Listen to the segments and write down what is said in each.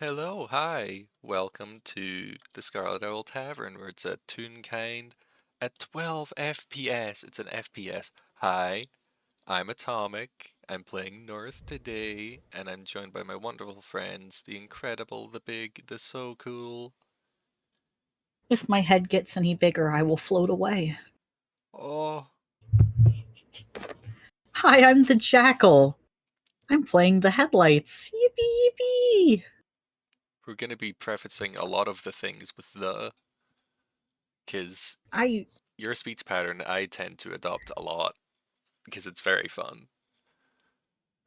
Hello, hi. Welcome to the Scarlet Tavern, where it's a toon kind at 12 FPS. It's an FPS. Hi, I'm Atomic. I'm playing North today, and I'm joined by my wonderful friends, the incredible, the big, the so cool. If my head gets any bigger, I will float away. Oh, Hi, I'm the Jackal. I'm playing the headlights. Yippee yippee! we're gonna be prefacing a lot of the things with because I your speech pattern I tend to adopt a lot because it's very fun.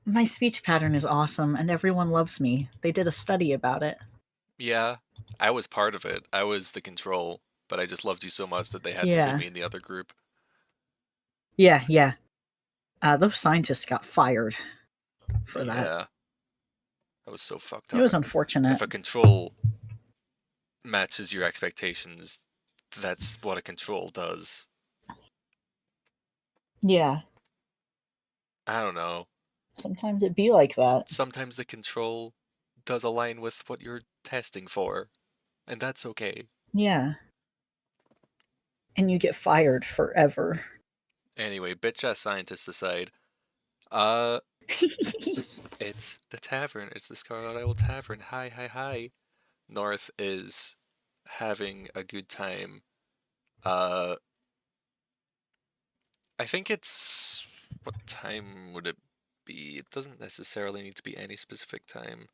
my speech pattern is awesome and everyone loves me. They did a study about it. Yeah, I was part of it. I was the control, but I just loved you so much that they had to put Yeah. me in the other group. Yeah. Those scientists got fired for that. Yeah, I was so fucked It up. was unfortunate. If a control matches your expectations, that's what a control does. Yeah. I don't know. Sometimes it be like that. Sometimes the control does align with what you're testing for, and that's okay. Yeah. And you get fired forever. Anyway, bitch ass scientists aside, uh, It's it's the tavern. It's the Scarlet Owl Tavern. Hi, hi, hi. North is having a good time. Uh, I think it's what time would it be? It doesn't necessarily need to be any specific time.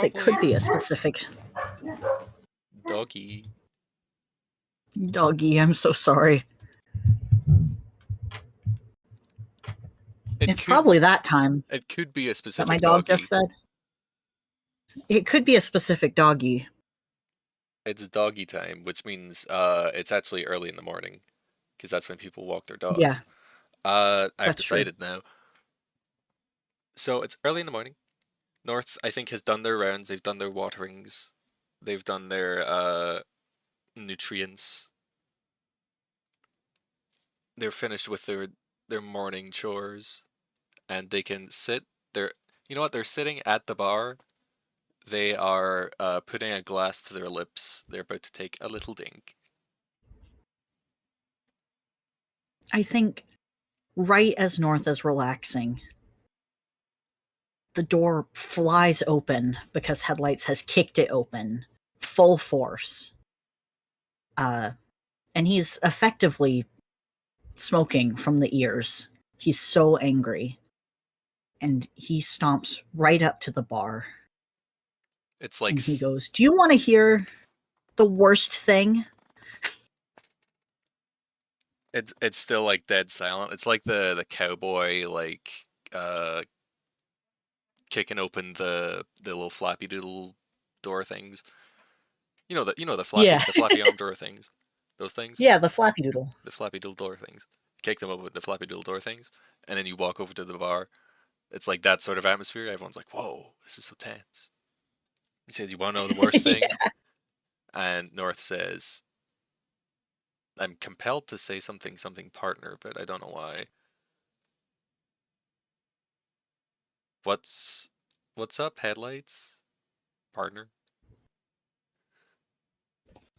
it could Probably be a specific doggy. doggy. I'm so sorry. It It's could probably that time it could be a that my specific dog just doggy. said. It could be a specific doggy. It's doggy time, which means it's actually early in the morning because that's when people walk their Yeah, dogs. I've that's true. decided now. So it's early in the morning. North, I think, has done their rounds. They've done their waterings. They've done their nutrients. They're finished with their morning chores, and they can sit. They're you know what? They're sitting at the bar. They are putting a glass to their lips. They're about to take a little drink. I think right as North is relaxing, the door flies open because Headlights has kicked it open full force. Uh, and he's effectively smoking from the ears. He's so angry. And he stomps right up to the bar It's like and he goes, "Do you want to hear the worst thing?" it's still like dead silent. It's like the cowboy like uh kicking open the little flappy doodle door things. You know Yeah. the flappy arm door things. Those things, Yeah, the Flappy Doodle. the flappy doodle door things. Kick them open, the flappy doodle door things, and then you walk over to the bar. It's like that sort of atmosphere. Everyone's like, "Whoa, this is so tense." He says, "You want to know the worst thing?" Yeah. And North says, "I'm compelled to say something partner, but I don't know why." What's what's up, headlights? Partner?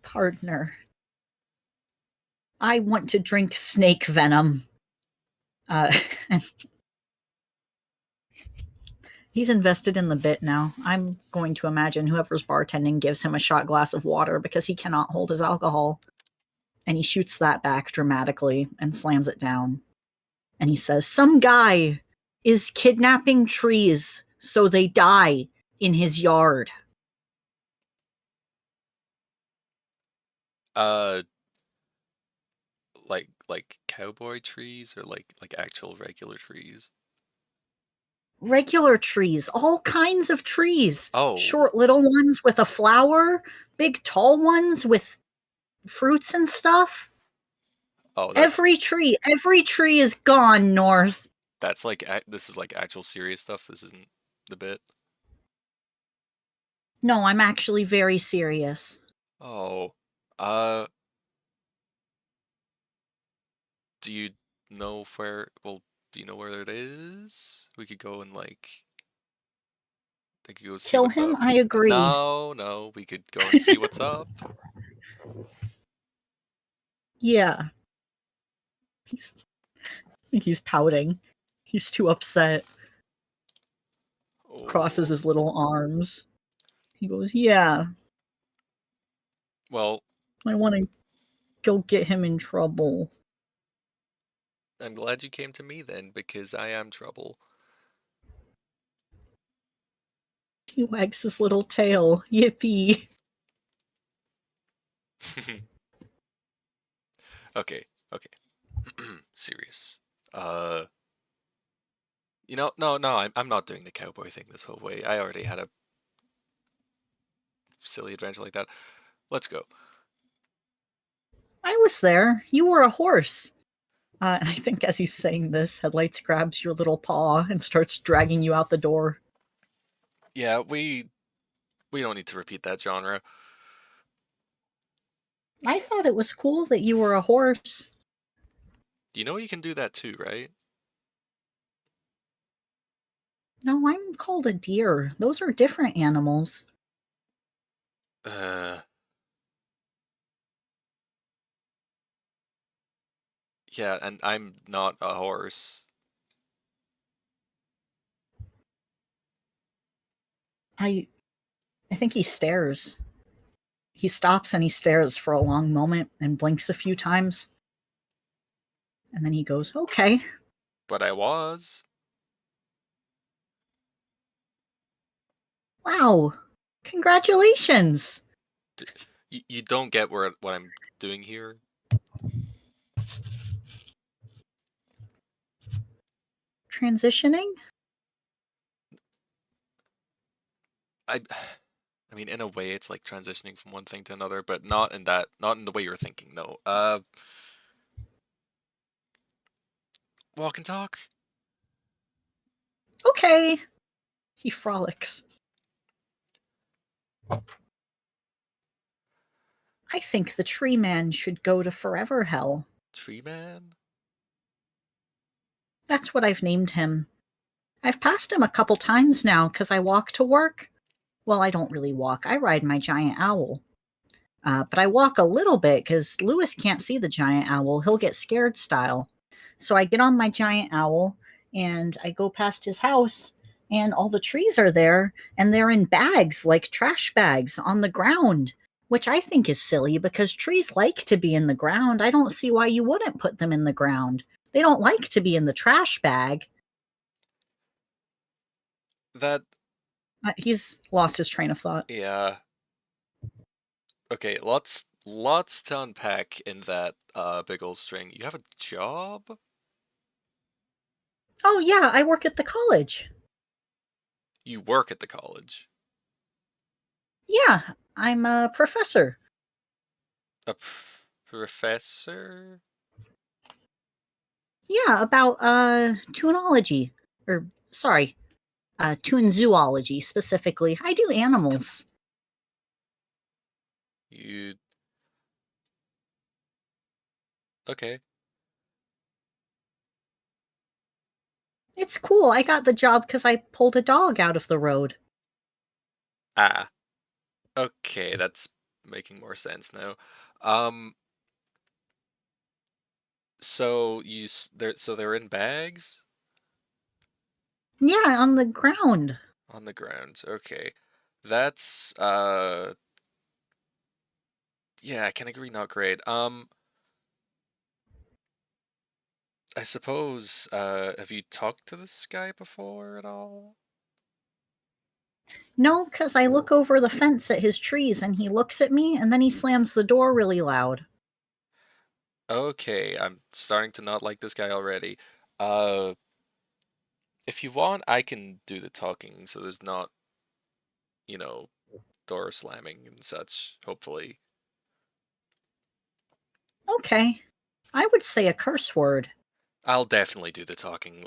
Partner. I want to drink snake venom. Uh, he's invested in the bit now. I'm going to imagine whoever's bartending gives him a shot glass of water because he cannot hold his alcohol. And he shoots that back dramatically and slams it down. And he says, "Some guy is kidnapping trees so they die in his yard." Uh, like cowboy trees or like actual regular trees? Regular trees, all kinds of trees. Oh, Short little ones with a flower, big tall ones with fruits and stuff. oh, Every tree is gone, North. that's like this is like actual serious stuff. This isn't the bit. No, I'm actually very serious. Oh, uh, do you know where? Well, do you know where it is? We could go and like think you go see Kill what's him? up. I agree. No, no, we could go and see what's up. Yeah. He's, I think he's pouting. He's too upset. Crosses Oh, his little arms. He goes, yeah, well, I want to go get him in trouble. I'm glad you came to me then, because I am trouble. He wags his little tail. Yippee. Okay, okay. Serious. Uh, no, I'm not doing the cowboy thing this whole way. I already had a silly adventure like that. Let's go. I was there. You were a horse. And I think as he's saying this, Headlights grabs your little paw and starts dragging you out the door. Yeah, we don't need to repeat that genre. I thought it was cool that you were a horse. You know you can do that too, right? No, I'm called a deer. Those are different animals. Uh, yeah, and I'm not a horse. I I think he stares. He stops and he stares for a long moment and blinks a few times. And then he goes, "Okay. But I was. Wow. Congratulations." You don't get what I'm doing here. Transitioning? I I mean, in a way, it's like transitioning from one thing to another, but not in the way you're thinking. No. Walk and talk. Okay. He frolics. I think the tree man should go to forever hell. Tree man. That's what I've named him. I've passed him a couple times now because I walk to work. Well, I don't really walk, I ride my giant owl. But I walk a little bit because Lewis can't see the giant owl. He'll get scared style. So I get on my giant owl and I go past his house, and all the trees are there and they're in bags, like trash bags on the ground, which I think is silly because trees like to be in the ground. I don't see why you wouldn't put them in the ground. They don't like to be in the trash bag. That He's lost his train of thought. yeah. Okay, lots to unpack in that big old string. You have a job? Oh, yeah, I work at the college. You work at the college. Yeah, I'm a professor. A professor? Yeah, about tunology. Or sorry, tune zoology specifically. I do animals. You okay. It's cool. I got the job because I pulled a dog out of the road. Ah. Okay, that's making more sense now. Um so they're in bags Yeah, on the ground. on the ground. Okay. That's yeah, I can agree not great. I suppose have you talked to this guy before at all? No, because I look over the fence at his trees and he looks at me and then he slams the door really loud. Okay, I'm starting to not like this guy already. Uh, if you want, I can do the talking, so there's not, you know, door slamming and such, hopefully. Okay. I would say a curse word. I'll definitely do the talking.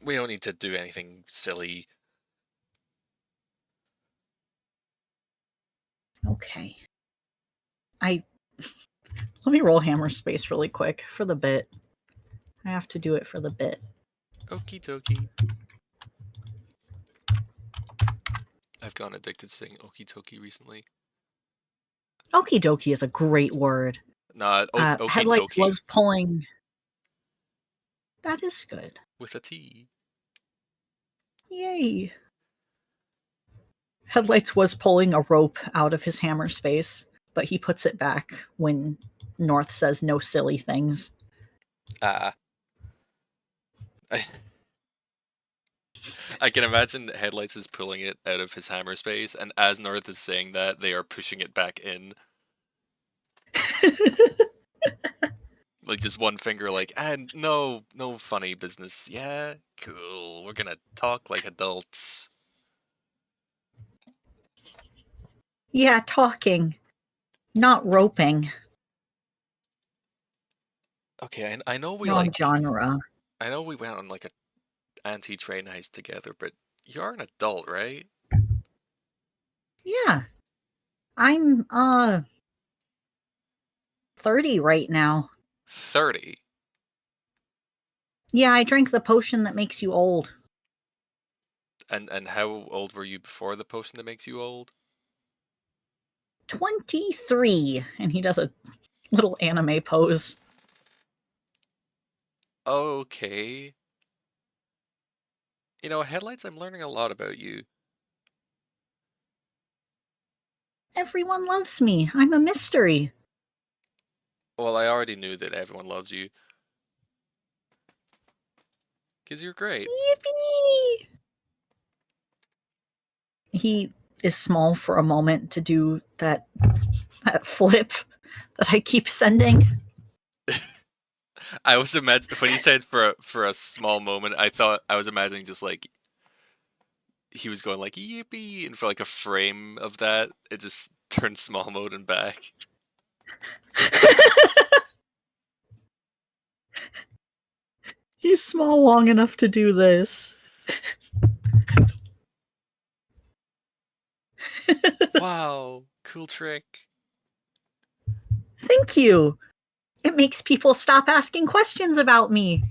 We don't need to do anything silly. Okay. I Let me roll hammer space really quick for the bit. I have to do it for the bit. Okie dokie. I've gone addicted to saying okie dokie recently. Okie dokie is a great word. Nah, okie Headlights dokie was pulling. That is good. with a T. Yay. Headlights was pulling a rope out of his hammer space, but he puts it back when North says no silly things. Ah. I can imagine that Headlights is pulling it out of his hammer space, and as North is saying that, they are pushing it back in. Like, just one finger, like, no, no funny business. Yeah, cool. We're gonna talk like adults. Yeah, talking, not roping. Okay, I know we, Wrong like, genre. I know we went on, like, a anti-train heist together, but you're an adult, right? Yeah, I'm 30 right now. 30. Yeah, I drank the potion that makes you old. And how old were you before the potion that makes you old? 23. And he does a little anime pose. Okay. You know, Headlights, I'm learning a lot about you. Everyone loves me. I'm a mystery. Well, I already knew that everyone loves you. Because you're great. Yippee! He is small for a moment to do that flip that I keep sending. I was imagine when you said for a small moment, I was imagining just like he was going like yippee, and for like a frame of that, it just turned small mode and back. He's small long enough to do this. Wow, cool trick. Thank you. It makes people stop asking questions about me.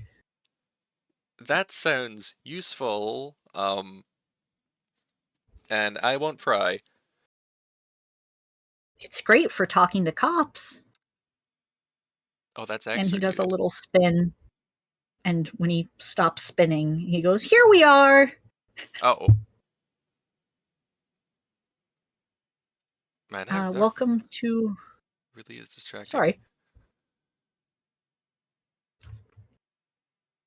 That sounds useful. And I won't pry. It's great for talking to cops. Oh, that's And he extra does a good. little spin. And when he stops spinning, he goes, "Here we are." Oh, man, that Welcome to. really is distracting. Sorry.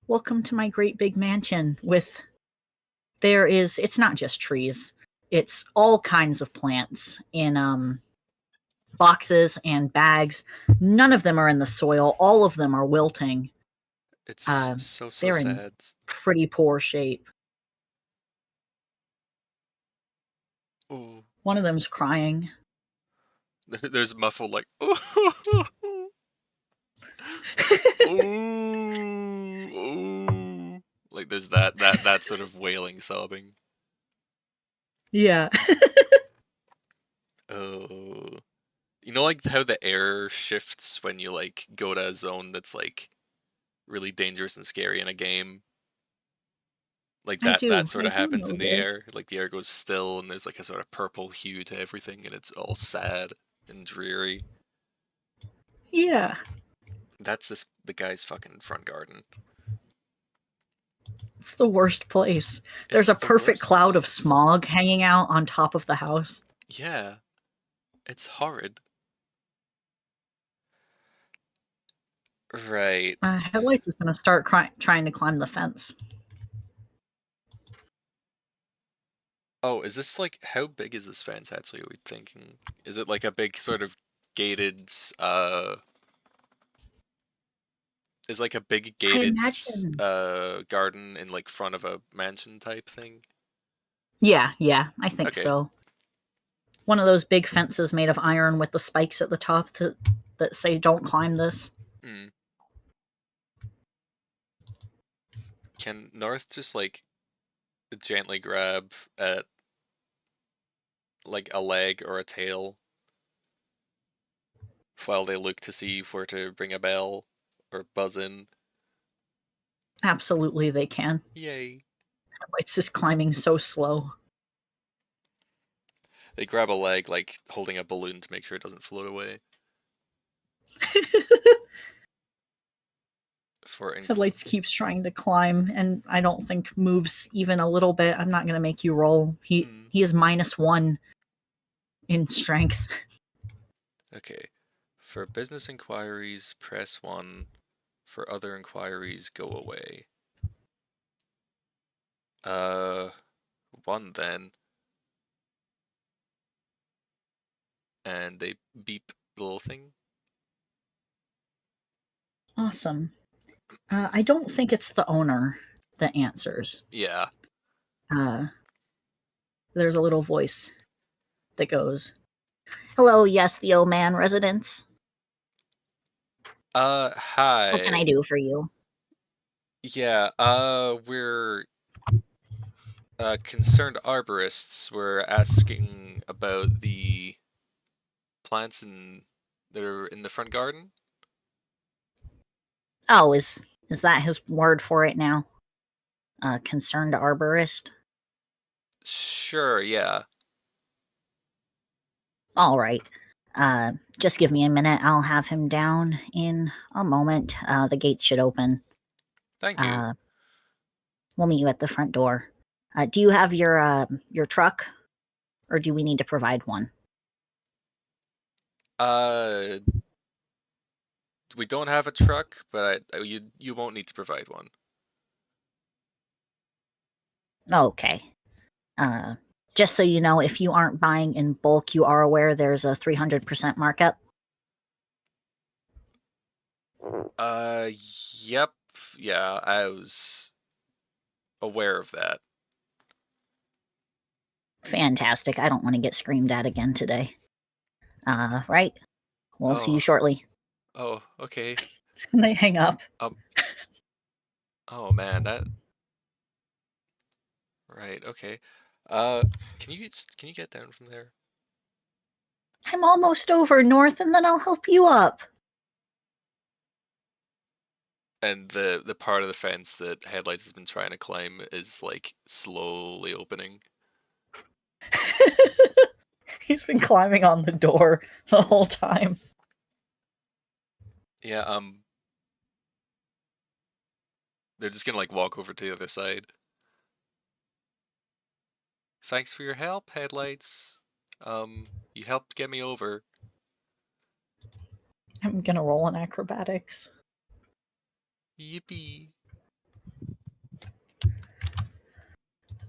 Welcome to my great big mansion with. It's not just trees, it's all kinds of plants in boxes and bags. None of them are in the soil, all of them are wilting. It's Uh, so they're in sad. pretty poor shape. Ooh, One of them's crying. there's muffled like ooh, ooh. Like there's that sort of wailing sobbing. Yeah. Oh, you know, like how the air shifts when you like go to a zone that's like really dangerous and scary in a game. Like that sort I of do happens know in the air. this. Like the air goes still, and there's like a sort of purple hue to everything, and it's all sad and dreary. Yeah. That's the guy's fucking front garden. It's the worst place. There's It's a the perfect worst cloud of place. smog hanging out on top of the house. Yeah, it's horrid. Right. Headlights is going to start trying to climb the fence. Oh, is this like how big is this fence actually? Are we thinking? Is it like a big sort of gated is like a big I gated imagine. garden in like front of a mansion type thing? Yeah, I think Okay. so. One of those big fences made of iron with the spikes at the top that say "Don't climb this." Hmm. Can North just like gently grab at like a leg or a tail while they look to see where to ring a bell or buzz in? Absolutely, they can. Yay. Headlights is climbing so slow. They grab a leg, like holding a balloon to make sure it doesn't float away. For Headlights keeps trying to climb, and I don't think moves even a little bit. I'm not gonna make you roll. He is -1 in strength. Okay. For business inquiries, press 1. For other inquiries, go away. 1 then. And they beep the little thing. Awesome. I don't think it's the owner that answers. Yeah. Uh, there's a little voice that goes, "Hello, yes, the old man residence. What can I Hi. do for you?" Yeah, we're concerned arborists. We're asking about the plants that are in the front garden. Oh, is that his word for it now? Concerned arborist. Sure, yeah. All right. Just give me a minute. I'll have him down in a moment. The gates should open. Thank you. Uh, we'll meet you at the front door. Do you have your truck, or do we need to provide one? Uh, we don't have a truck, but you won't need to provide one. Okay. Uh, just so you know, if you aren't buying in bulk, you are aware there's a 300% markup. Uh, yep. Yeah, I was aware of that. Fantastic. I don't want to get screamed at again today. Right. We'll see you Oh, shortly. okay. And they hang up. Um, oh man, right, okay. Uh, can you get down from there? I'm almost over north, and then I'll help you up. And the part of the fence that Headlights has been trying to climb is like slowly opening. He's been climbing on the door the whole time. Yeah, they're just gonna like walk over to the other side. Thanks for your help, Headlights. You helped get me over. I'm gonna roll in acrobatics. Yippee.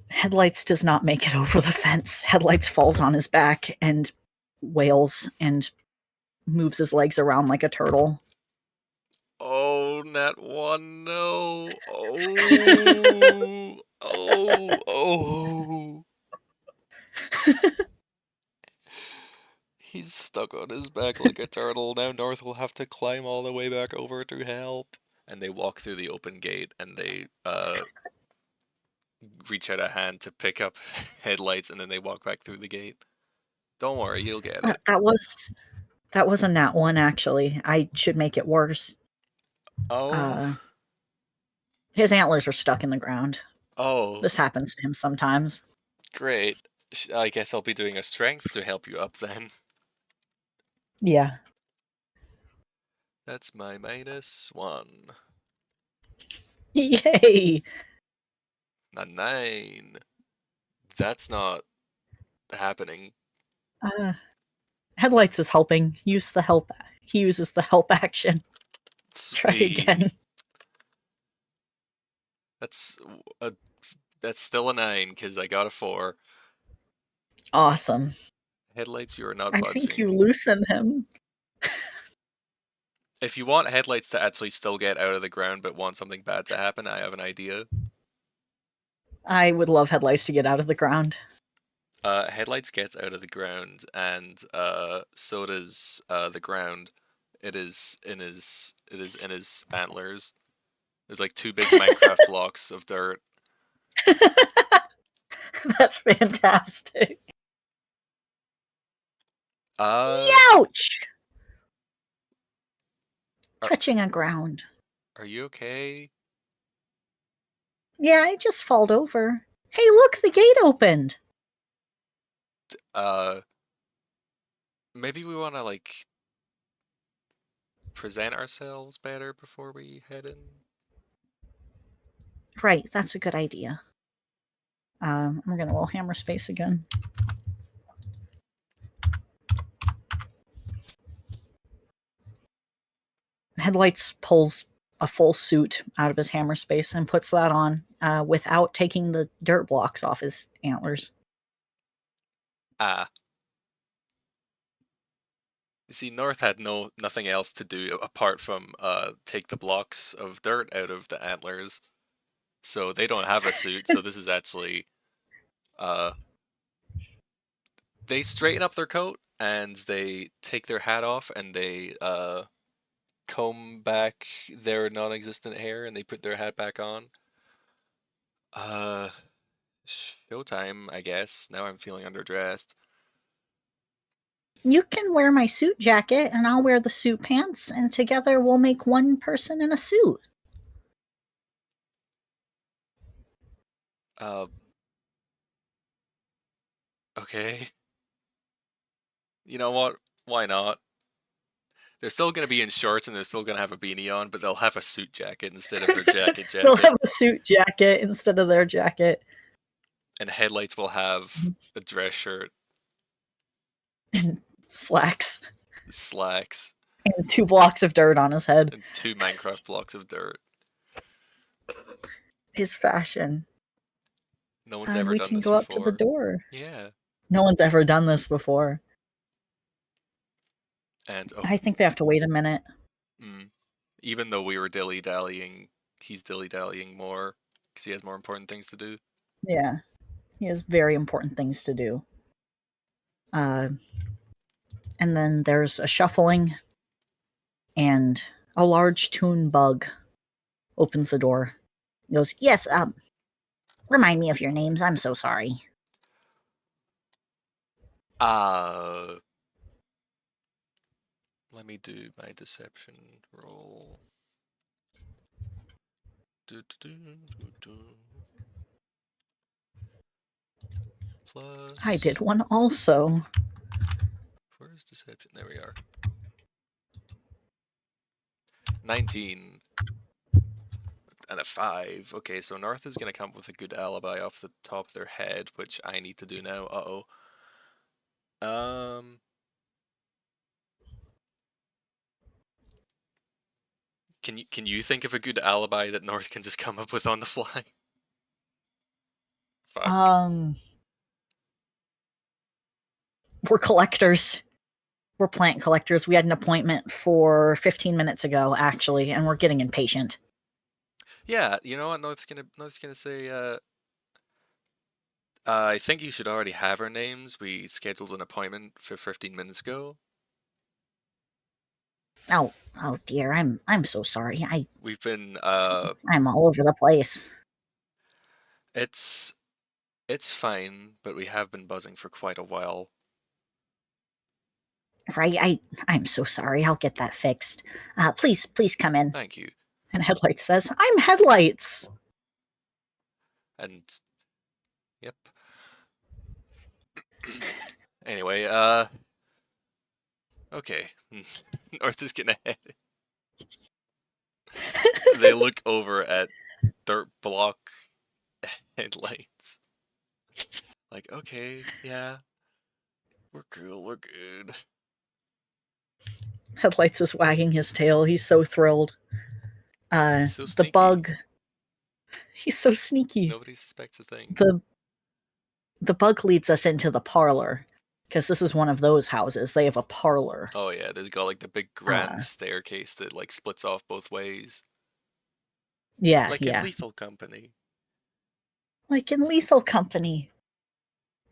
Headlights does not make it over the fence. Headlights falls on his back and wails and moves his legs around like a turtle. Oh, nat one, no. Oh, oh. He's stuck on his back like a turtle. Now North will have to climb all the way back over to help. And they walk through the open gate and they reach out a hand to pick up Headlights and then they walk back through the gate. Don't worry, you'll get it. That was a nat one actually. I should make it worse. Oh, Uh, his antlers are stuck in the ground. oh, This happens to him sometimes. great. I guess I'll be doing a strength to help you up then. Yeah. That's my -1. Yay. A 9. That's not happening. Uh, Headlights is helping. Use the help. He uses the help action. Try Sweet. again. That's a that's still a 9 because I got a 4. Awesome. Headlights, you are not I think you budging. loosen him. If you want Headlights to actually still get out of the ground but want something bad to happen, I have an idea. I would love Headlights to get out of the ground. Headlights gets out of the ground, and so does the ground. It is in his antlers. There's like two big Minecraft blocks of dirt. That's fantastic. Uh, Ouch! are Touching a ground. are you okay? Yeah, I just falled over. Hey, look, the gate opened. Uh, maybe we want to like present ourselves better before we head in. Right, that's a good idea. I'm gonna roll hammer space again. Headlights pulls a full suit out of his hammer space and puts that on without taking the dirt blocks off his antlers. Ah, you see, North had nothing else to do apart from take the blocks of dirt out of the antlers, so they don't have a suit. So this is actually uh, they straighten up their coat and they take their hat off and they comb back their non-existent hair and they put their hat back on. Uh, Showtime, I guess. Now I'm feeling underdressed. You can wear my suit jacket and I'll wear the suit pants, and together we'll make one person in a suit. Uh, okay. You know what? Why not? They're still going to be in shorts and they're still going to have a beanie on, but they'll have a suit jacket instead of their jacket They'll jacket. have a suit jacket instead of their jacket. And Headlights will have a dress shirt, And slacks slacks, and 2 blocks of dirt on his head. and 2 Minecraft blocks of dirt. His fashion. No one's ever We done can this go up to the before. door. Yeah. No one's ever done this before. And, oh, I think they have to wait a minute. mm, even though we were dilly dallying, he's dilly dallying more because he has more important things to do. Yeah, he has very important things to do. Uh, and then there's a shuffling, and a large toon bug opens the door. He goes, "Yes, remind me of your names. I'm so sorry." Uh, Let me do my deception roll. Do, do, do, do, do. I did Plus, one also. where's deception? There we are. 19 and a 5. Okay, so North is going to come up with a good alibi off the top of their head, which I need to do now. Uh-oh. Um, can you think of a good alibi that North can just come up with on the fly? Fuck. Um, we're collectors. We're plant collectors. We had an appointment for 15 minutes ago, actually, and we're getting impatient. Yeah, you know what North's gonna say, I think you should already have our names. We scheduled an appointment for 15 minutes ago. Oh, oh dear. I'm so sorry. We've been I'm all over the place. it's it's fine, but we have been buzzing for quite a while. Right? I'm so sorry. I'll get that fixed. Please come in. Thank you. And Headlights says, "I'm Headlights." And yep. Anyway, okay. North is gonna head. They look over at dirt block headlights. Like, okay, yeah, we're cool, we're good. Headlights is wagging his tail. He's so thrilled. He's so The sneaky. bug. He's so sneaky. Nobody suspects a thing. The the bug leads us into the parlor because this is one of those houses. They have a parlor. Oh yeah, they've got like the big grand Uh, staircase that like splits off both ways. yeah, Like in yeah. Lethal Company. Like in Lethal Company.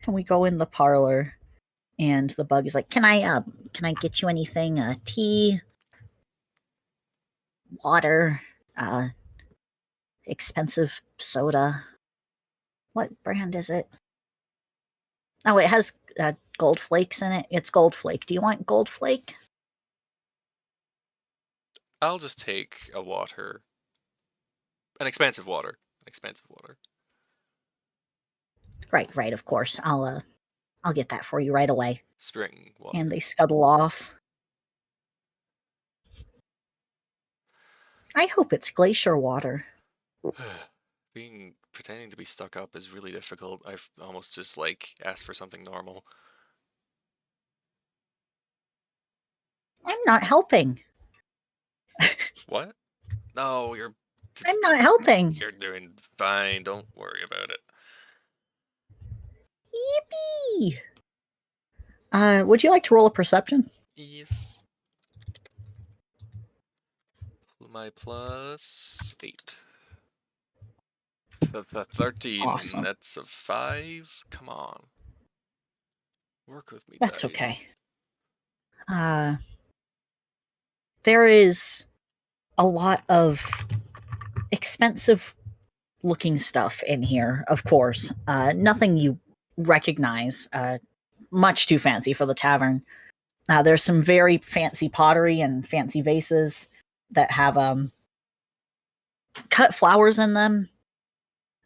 And we go in the parlor, and the bug is like, can I get you anything? Tea, water, uh, expensive soda. What brand is it? Oh, it has gold flakes in it. It's gold flake. Do you want gold flake? I'll just take a water. An expensive water. expensive water. Right, of course. I'll get that for you right away. Spring And water. they scuttle off. I hope it's glacier water. Pretending to be stuck up is really difficult. I've almost just like asked for something normal. I'm not helping. What? No, I'm not helping. you're doing fine. Don't worry about it. Yippee! Would you like to roll a perception? Yes. My plus 8. 13. Awesome. That's a 5. Come on. Work with me, That's dice. okay. There is a lot of expensive looking stuff in here, of course. Nothing you recognize. Much too fancy for the tavern. There's some very fancy pottery and fancy vases that have cut flowers in them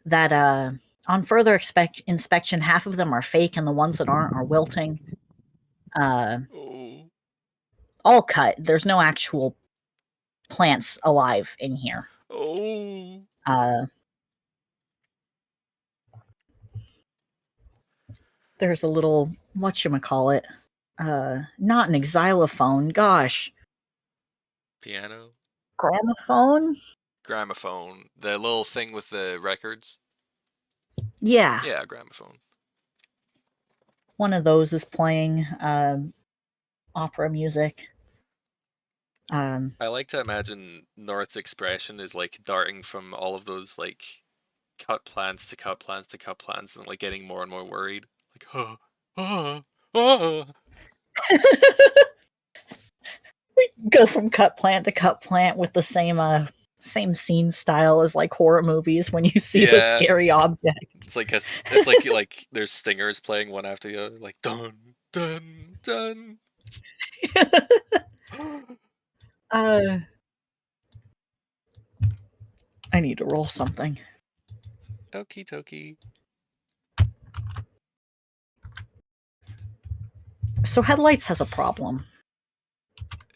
that on further inspection, half of them are fake and the ones that aren't are wilting. Oh. All cut. There's no actual plants alive in here. Oh. Uh, there's a little whatchamacallit. Not an xylophone. Gosh. Piano. Gramophone? Gramophone. The little thing with the records. Yeah. Yeah, gramophone. One of those is playing opera music. I like to imagine North's expression is like darting from all of those like cut plans to cut plans to cut plans and like getting more and more worried. Like, Go from cut plant to cut plant with the same scene style as like horror movies when you see the Yeah, scary object. it's like it's like there's stingers playing one after the other, like dun dun dun. uh, I need to roll something. Okie dokie. So Headlights has a problem.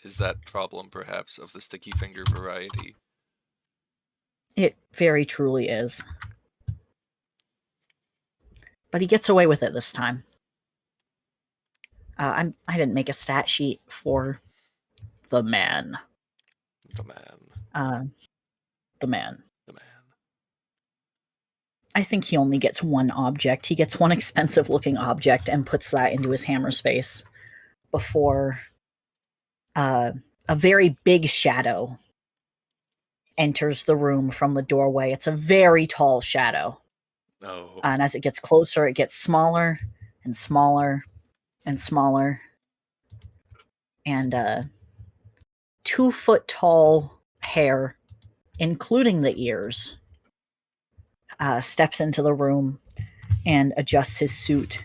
Is that problem perhaps of the sticky finger variety? It very truly is. But he gets away with it this time. I didn't make a stat sheet for the man. The man. Uh, the man. The man. I think he only gets one object. He gets one expensive looking object and puts that into his hammer space before a very big shadow enters the room from the doorway. It's a very tall shadow. No. And as it gets closer, it gets smaller and smaller and smaller. And 2 foot tall hair, including the ears, steps into the room and adjusts his suit.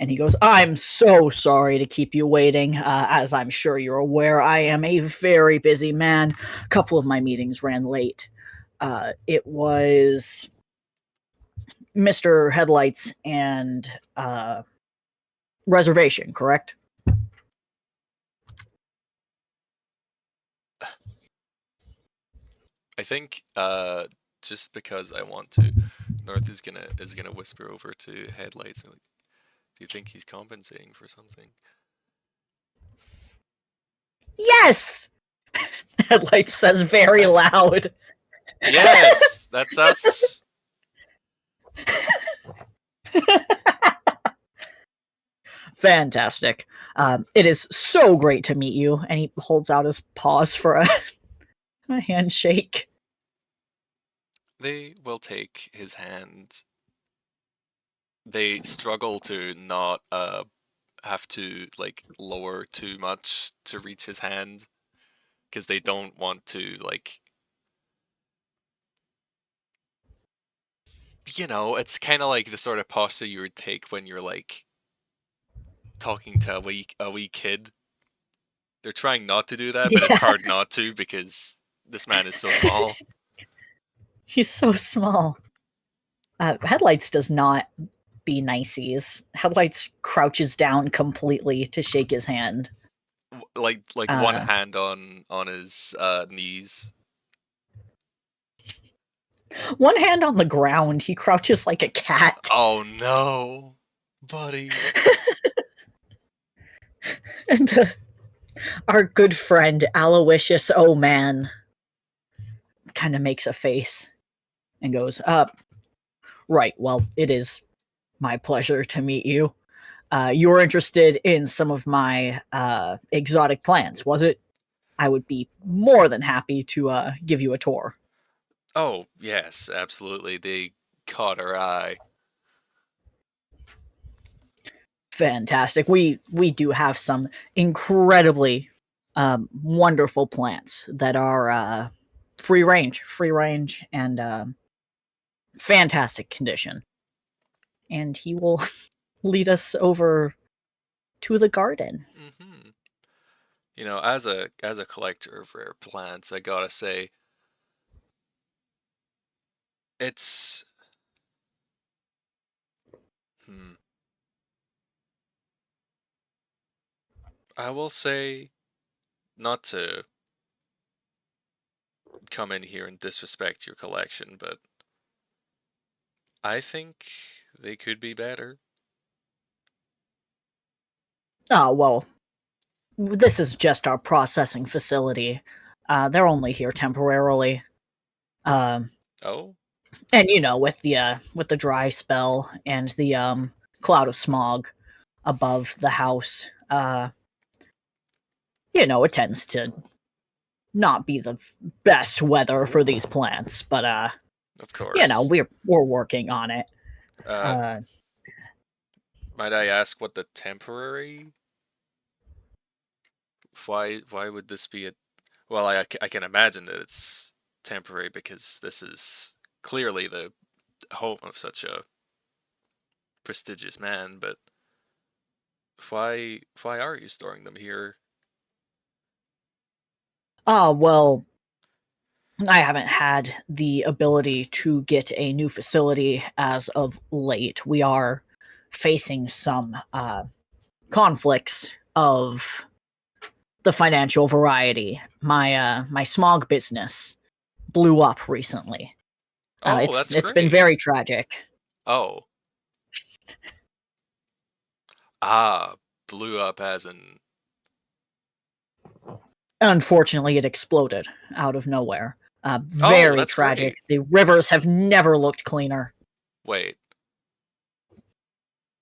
And he goes, I'm so sorry to keep you waiting. As I'm sure you're aware, I am a very busy man. A couple of my meetings ran late. It was Mr. Headlights and reservation, correct? I think just because I want to, North is gonna whisper over to Headlights and like, do you think he's compensating for something? Yes! Headlights says very loud. Yes, that's us. Fantastic. It is so great to meet you. And he holds out his paws for a handshake. They will take his hand. They struggle to not have to like lower too much to reach his hand because they don't want to like, it's kind of like the sort of posture you would take when you're like talking to a wee kid. They're trying not to do that, but it's Yeah. hard not to because this man is so small. He's so small. Headlights does not be niceys. Headlights crouches down completely to shake his hand. Like one Uh, hand on his knees. One hand on the ground, he crouches like a cat. Oh no, buddy. And our good friend Aloysius, oh man, kind of makes a face and goes, right, well, it is my pleasure to meet you. You were interested in some of my exotic plants, was it? I would be more than happy to give you a tour. Oh yes, absolutely. They caught our eye. Fantastic. We do have some incredibly wonderful plants that are free range, and fantastic condition. And he will lead us over to the garden. Hmm. As a collector of rare plants, I gotta say it's hmm, I will say, not to come in here and disrespect your collection, but I think they could be better. Oh, well, this is just our processing facility. They're only here temporarily. Um, Oh, and with the dry spell and the cloud of smog above the house, it tends to not be the best weather for these plants, but of course. we're working on it. Uh, Uh, might I ask what the temporary? Why would this be a? Well, I can imagine that it's temporary because this is clearly the home of such a prestigious man. But why are you storing them here? well, I haven't had the ability to get a new facility as of late. We are facing some conflicts of the financial variety. My smog business blew up recently. Oh, It's that's it's been great. very tragic. Oh, ah, blew up as in. Unfortunately, it exploded out of nowhere. Oh, Very that's tragic. great. The rivers have never looked cleaner. Wait,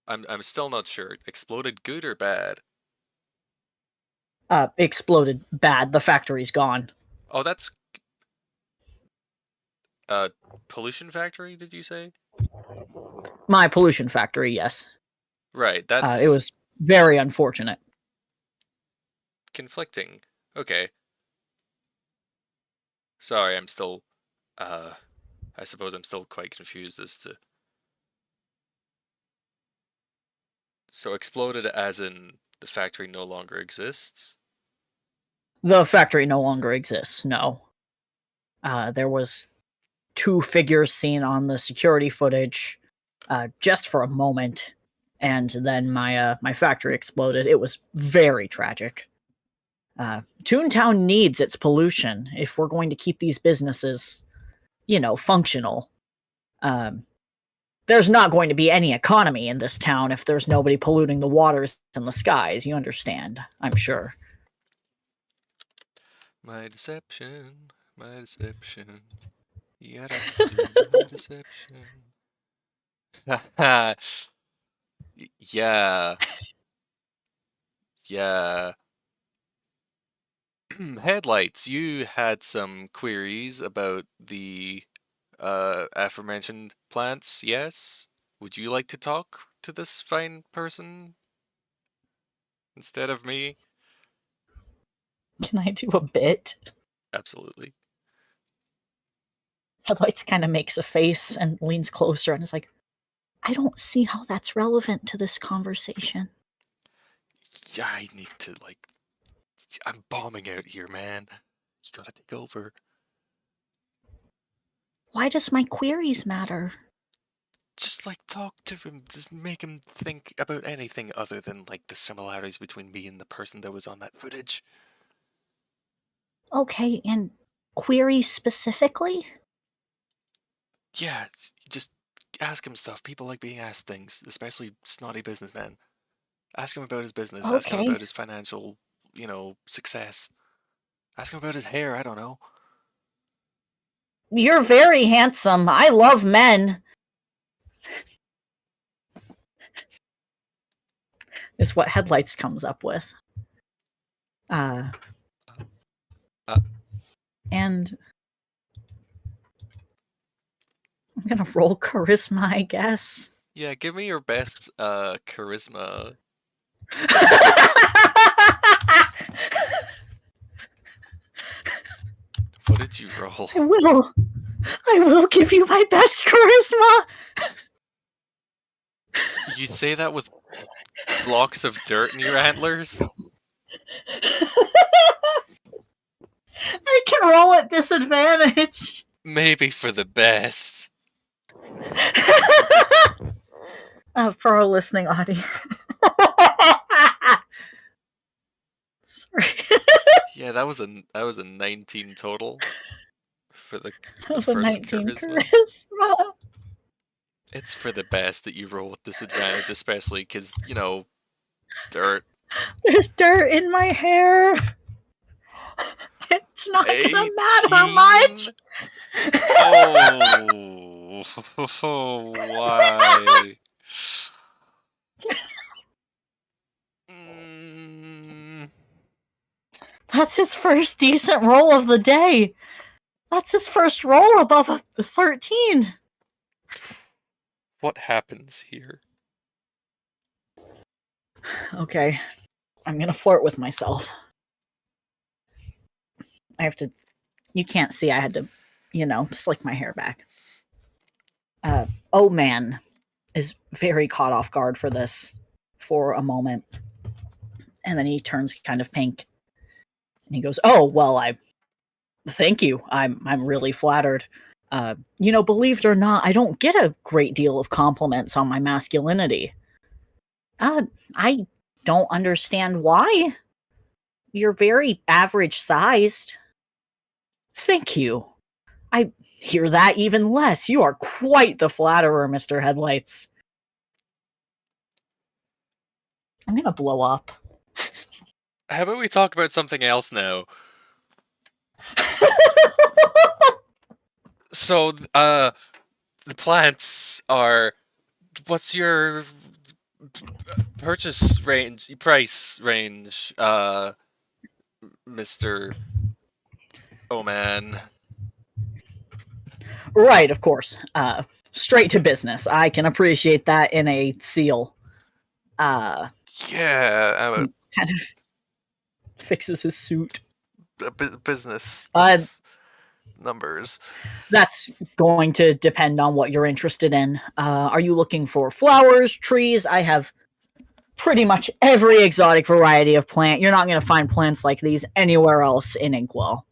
I'm still not sure. Exploded good or bad? Exploded bad. The factory's gone. Oh, that's a pollution factory, did you say? My pollution factory, yes. Right, It that's was very unfortunate. conflicting. Okay. Sorry, I'm still uh I suppose I'm still quite confused as to so exploded as in the factory no longer exists? The factory no longer exists. No, there was two figures seen on the security footage, just for a moment, and then my factory exploded. It was very tragic. Toontown needs its pollution if we're going to keep these businesses, functional. Um, there's not going to be any economy in this town if there's nobody polluting the waters and the skies. You understand, I'm sure. My deception, my deception. Yada do my deception. Yeah, yeah. Headlights, you had some queries about the aforementioned plants, yes? Would you like to talk to this fine person instead of me? Can I do a bit? Absolutely. Headlights kind of makes a face and leans closer and is like, I don't see how that's relevant to this conversation. Yeah, I need to, like, I'm bombing out here, man. You gotta take over. Why does my queries matter? Just like talk to him, just make him think about anything other than like the similarities between me and the person that was on that footage. Okay, and queries specifically? Yeah, just ask him stuff. People like being asked things, especially snotty businessmen. Ask him about his business. Ask him Okay. about his financial, success. Ask him about his hair. I don't know. You're very handsome. I love men. Is what Headlights comes up with. Uh, Uh, and I'm gonna roll charisma, I guess. yeah, give me your best charisma. What did you roll? I will. I will give you my best charisma. You say that with blocks of dirt in your antlers? I can roll at disadvantage. Maybe for the best. For our listening audience. Sorry. Yeah, that was a 19 total for the That was a first 19 charisma. charisma. It's for the best that you roll with disadvantage, especially because, dirt. There's dirt in my hair. It's not gonna matter 18? much. Oh, why? Mm, That's his first decent roll of the day. That's his first roll above a 13. what happens here? Okay, I'm gonna flirt with myself. I have to. You can't see. I had to, slick my hair back. Oh man is very caught off guard for this for a moment, and then he turns kind of pink, and he goes, "Oh well, I thank you. I'm really flattered. Believe it or not, I don't get a great deal of compliments on my masculinity. Uh, I don't understand why. You're very average sized. Thank you. I hear that even less. You are quite the flatterer, Mr. Headlights. I'm gonna blow up." How about we talk about something else now? So, the plants are. What's your price range, Mister? Oh man. Right, of course. Straight to business. I can appreciate that in a seal. Uh, Yeah, he kind of fixes his suit. a business Uh, that's numbers. that's going to depend on what you're interested in. Are you looking for flowers, trees? I have pretty much every exotic variety of plant. You're not going to find plants like these anywhere else in Inkwell.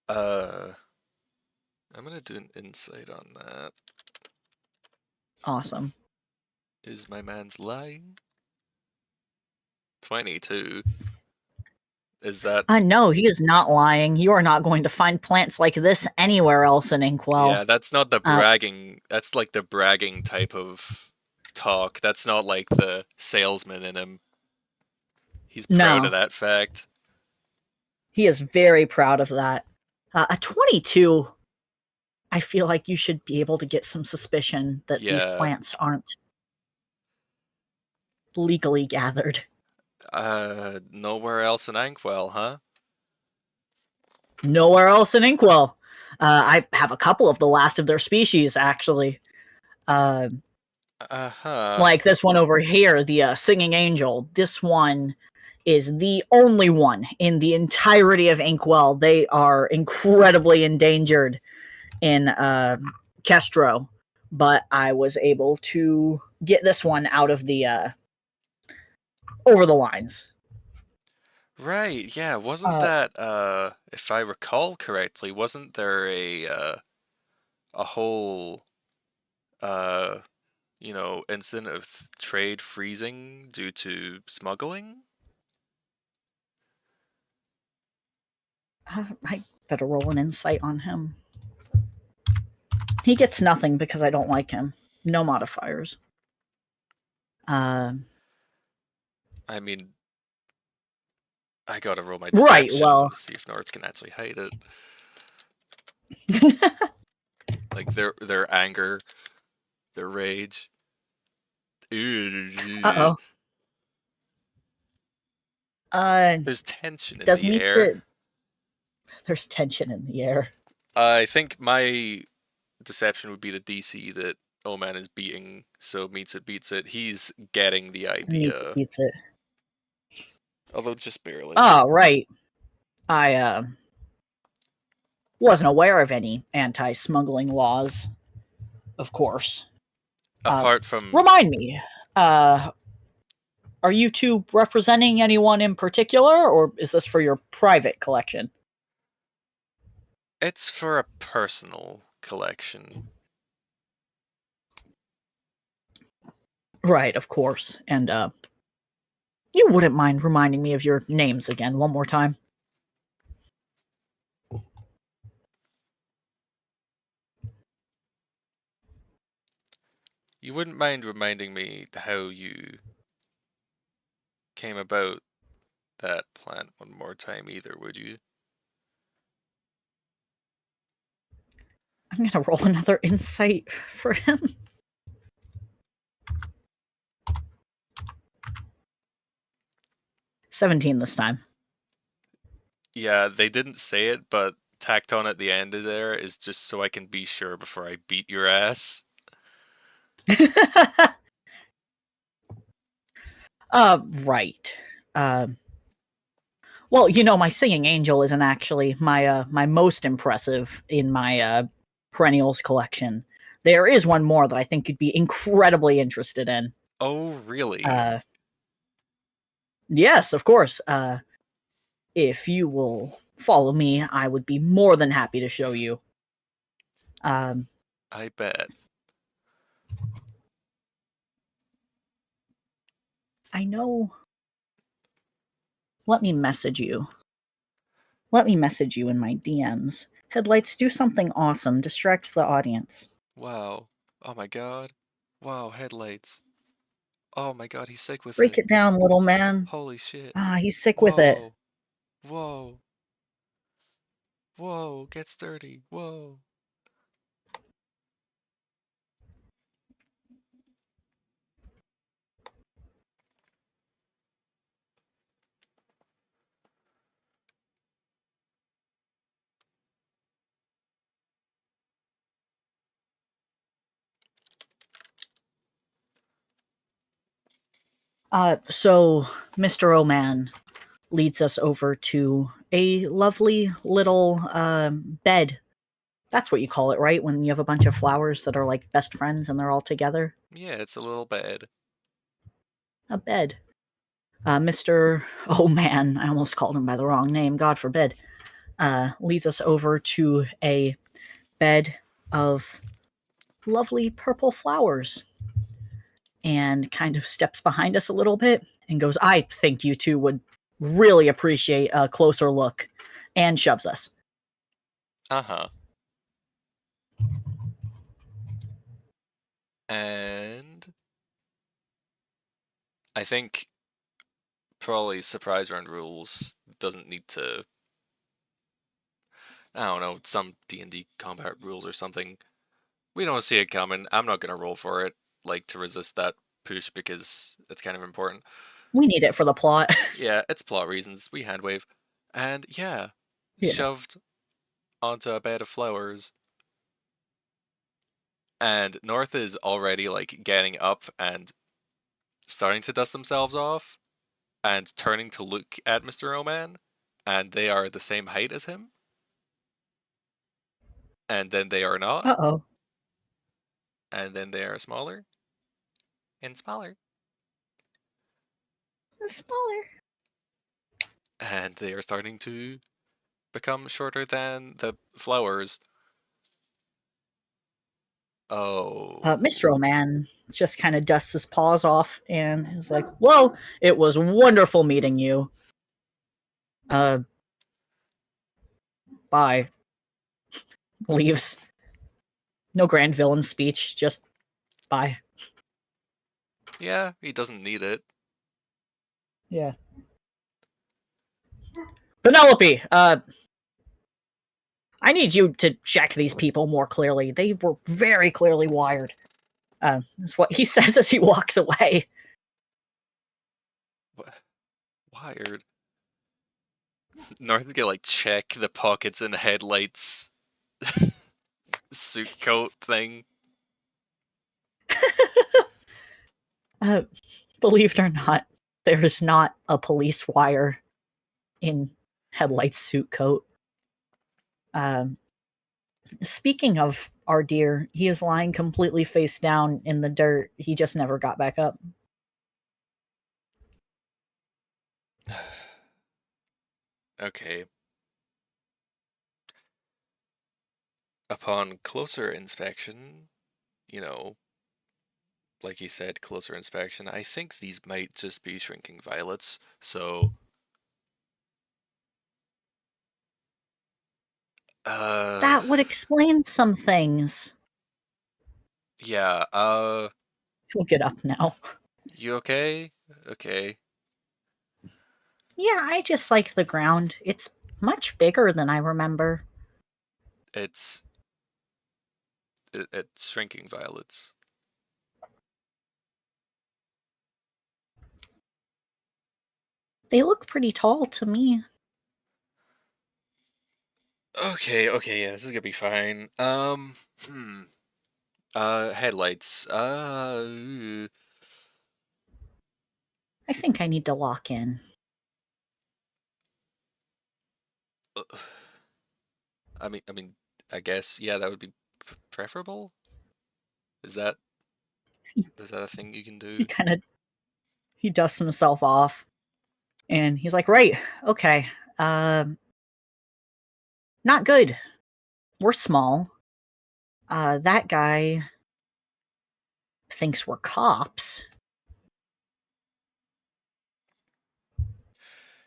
Uh, I'm gonna do an insight on that. Awesome. Is my man's lying? 22. Is that? No, he is not lying. You are not going to find plants like this anywhere else in Yeah, Inkwell. that's not the Uh, bragging. That's like the bragging type of talk. That's not like the salesman in him. He's proud of no, that fact. he is very proud of that. A 22, I feel like you should be able to get some suspicion that these Yeah. plants aren't legally gathered. Nowhere else in Ankwell, huh? Nowhere else in Inkwell. I have a couple of the last of their species, actually. Uh, Uh-huh. like this one over here, the Singing Angel. This one is the only one in the entirety of Inkwell. They are incredibly endangered in Kestro, but I was able to get this one out of the over the lines. Right, yeah, wasn't Uh, that if I recall correctly, wasn't there a whole uh incident of trade freezing due to smuggling? I better roll an insight on him. He gets nothing because I don't like him. No modifiers. Uh, I mean, I gotta roll my right. deception Well, to see if North can actually hide it. Like their anger, their rage. uh oh. Uh, There's tension in does the meets air. it? There's tension in the air. I think my deception would be the DC that Oman is beating, so meets it beats it. He's getting the Meets it idea, beats it. although just barely. Oh, right. I wasn't aware of any anti-smuggling laws. Of course. Uh, Apart from, Remind me. Uh, are you two representing anyone in particular, or is this for your private collection? it's for a personal collection. Right, of course. And you wouldn't mind reminding me of your names again one more time. You wouldn't mind reminding me how you came about that plant one more time either, would you? I'm gonna roll another insight for him. 17 this time. Yeah, they didn't say it, but tacked on at the end of there is just so I can be sure before I beat your ass. Right. Uh, well, my singing angel isn't actually my most impressive in my perennials collection. There is one more that I think you'd be incredibly interested in. Oh, really? Uh, yes, of course. If you will follow me, I would be more than happy to show you. Um, I bet. I know. Let me message you. Let me message you in my DMs. Headlights, do something awesome. Distract the audience. Wow. Oh my god. Wow, headlights. Oh my god, he's sick with Break it. it down, little man. Holy shit. Ah, he's sick with it. Whoa. Whoa. Whoa. Get sturdy. Whoa. So Mr. Oman leads us over to a lovely little bed. That's what you call it, right? When you have a bunch of flowers that are like best friends and they're all together. Yeah, it's a little bad. A bed. Mr. Oh man, I almost called him by the wrong name. God forbid. Leads us over to a bed of lovely purple flowers and kind of steps behind us a little bit and goes, I think you two would really appreciate a closer look, and shoves us. Uh-huh. And I think probably surprise round rules doesn't need to, I don't know, some D&D combat rules or something. We don't see it coming. I'm not gonna roll for it, like to resist that push because it's kind of important. We need it for the plot. Yeah, it's plot reasons. We hand wave. And yeah, Yeah. shoved onto a bed of flowers. And North is already like getting up and starting to dust themselves off and turning to look at Mr. Oman. And they are the same height as him. And then they are not. Uh oh. And then they are smaller and smaller. Smaller. and they are starting to become shorter than the flowers. Mr. Oh. O'Man just kind of dusts his paws off and is like, "Well, it was wonderful meeting you. Uh, bye." Leaves. No grand villain speech, just bye. Yeah, he doesn't need it. Yeah. Penelope, I need you to check these people more clearly. They were very clearly wired. That's what he says as he walks away. Wired. North gonna like check the pockets and headlights suit coat thing. Uh, believe it or not, there is not a police wire in Headlight's suit coat. Um, Speaking of our dear, he is lying completely face down in the dirt. He just never got back up. Okay. Upon closer inspection, you know, like he said, closer inspection, I think these might just be shrinking violets. So, uh, That would explain some things. yeah, He'll get up now. you okay? Okay. Yeah, I just like the ground. It's much bigger than I remember. It's it's shrinking violets. They look pretty tall to me. Okay, yeah, this is gonna be fine. Headlights. I think I need to lock in. Uh, I mean, I guess yeah, that would be preferable. Is that is that a thing you can He do? kind of he dusts himself off and he's like, "Right, okay. Um, not good. We're small. That guy thinks we're cops.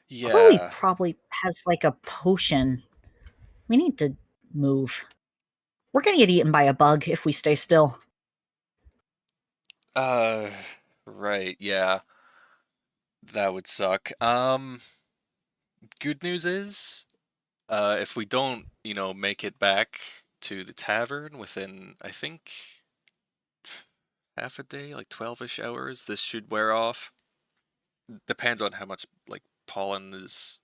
Chloe Yeah. probably has like a potion. We need to move. We're gonna get eaten by a bug if we stay still." Uh, right. Yeah, that would suck. Good news is, if we don't, make it back to the tavern within, I think, half a day, like 12-ish hours, this should wear off. Depends on how much like pollen is,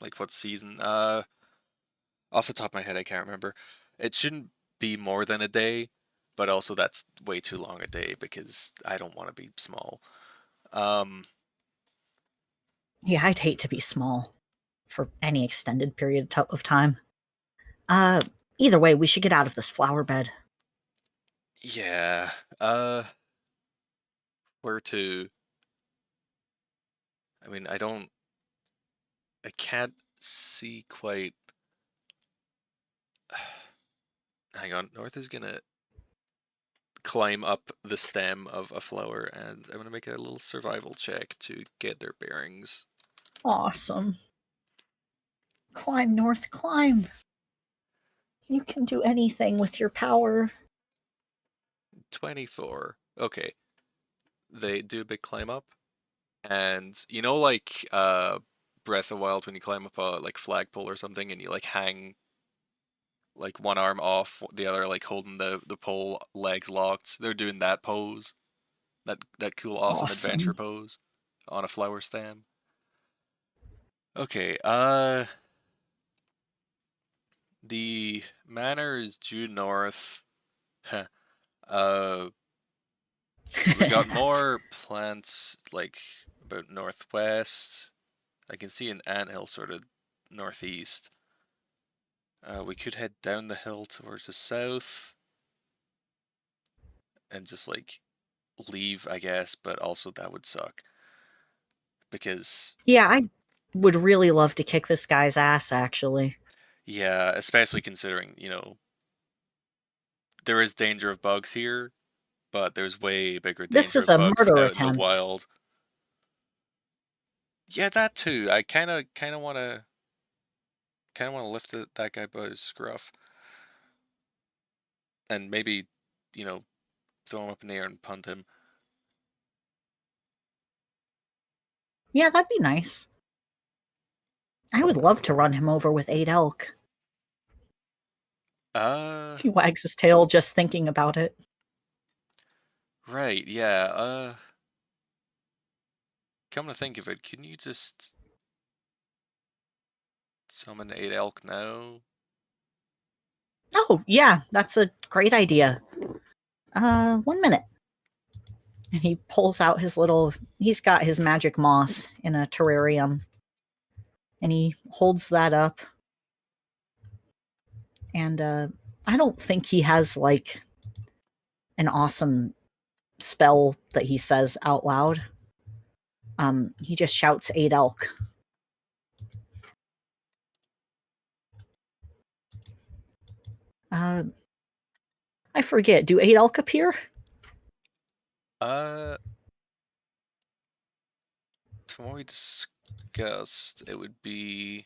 like what season. Off the top of my head, I can't remember. It shouldn't be more than a day, but also that's way too long a day because I don't want to be small. Um, Yeah, I'd hate to be small for any extended period of time. Either way, we should get out of this flower bed. yeah. Where to? I mean, I can't see quite. Hang on, North is gonna climb up the stem of a flower, and I'm gonna make a little survival check to get their bearings. Awesome. Climb, North, climb. You can do anything with your power. 24. Okay, they do a big climb up, and like Breath of the Wild when you climb up a like flagpole or something, and you like hang like one arm off, the other like holding the pole, legs locked. They're doing that pose, that cool, awesome adventure Awesome. pose on a flower stem. Okay, the manor is due north. uh, we got more plants like about northwest. I can see an anthill sort of northeast. We could head down the hill towards the south and just like leave, I guess, but also that would suck because Yeah, would really love to kick this guy's ass, actually. Yeah, especially considering, there is danger of bugs here, but there's way bigger This danger is of a bugs murder out in the attempt. wild. Yeah, that too. I kind of want to lift that guy by his scruff and maybe, you know, throw him up in the air and punt him. Yeah, that'd be nice. I would love to run him over with 8 elk. Uh, He wags his tail just thinking about it. right, yeah. Come to think of it, can you just summon 8 elk now? Oh, yeah, that's a great idea. 1 minute. And he pulls out he's got his magic moss in a terrarium. And he holds that up. And I don't think he has like an awesome spell that he says out loud. He just shouts 8 elk. Uh, I forget. Do 8 elk appear? Uh, from what we discussed, it would be.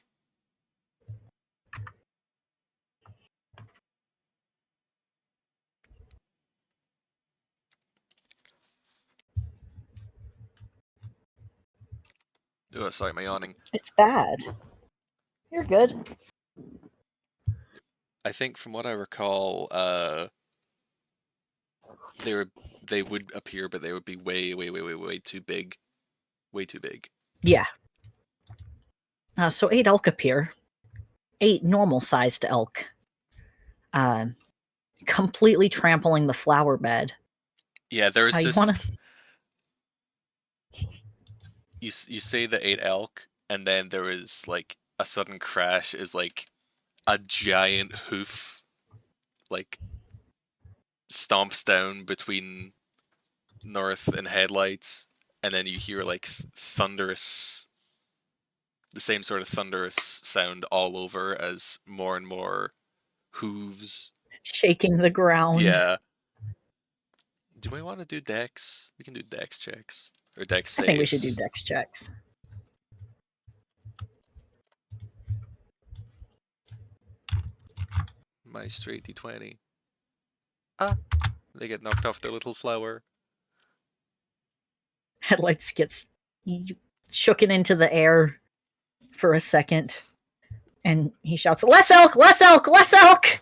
Oh, sorry, my yawning. It's bad. You're good. I think from what I recall, they were they would appear, but they would be way, way, way, way, way too big. Way too big. Yeah. So 8 elk appear. 8 normal-sized elk. Uh, Completely trampling the flower bed. Yeah, there's You want just to? you say the 8 elk, and then there is like a sudden crash. Is like a giant hoof, like stomps down between North and headlights, and then you hear like the same sort of thunderous sound all over as more and more hooves. Shaking the ground. Yeah. Do we want to do dex? We can do dex checks or dex I think we should do saves. dex checks. My straight d20. Ah, they get knocked off their little flower. Headlights gets shooken into the air for a second, and he shouts, "Less elk! Less elk! Less elk!"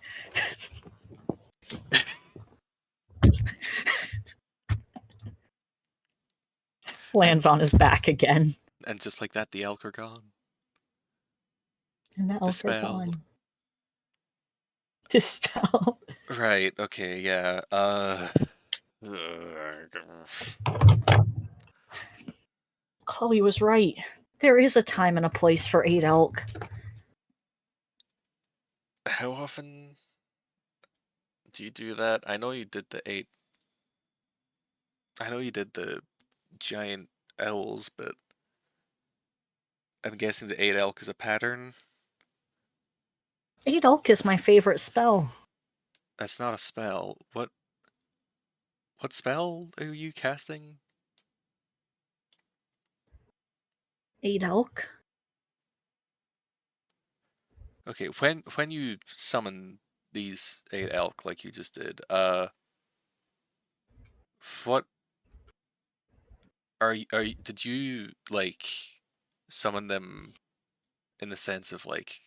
and Lands on his back again, and just like that, the elk are gone. and the elk are Dispelled. gone. Dispel. Right. Okay. Yeah. Chloe was right. There is a time and a place for 8 elk. How often do you do that? I know you did the eight. I know you did the giant owls, but I'm guessing the 8 elk is a pattern. 8 elk is my favorite spell. That's not a spell. What spell are you casting? 8 elk? Okay, when you summon these 8 elk like you just did, what did you like summon them in the sense of like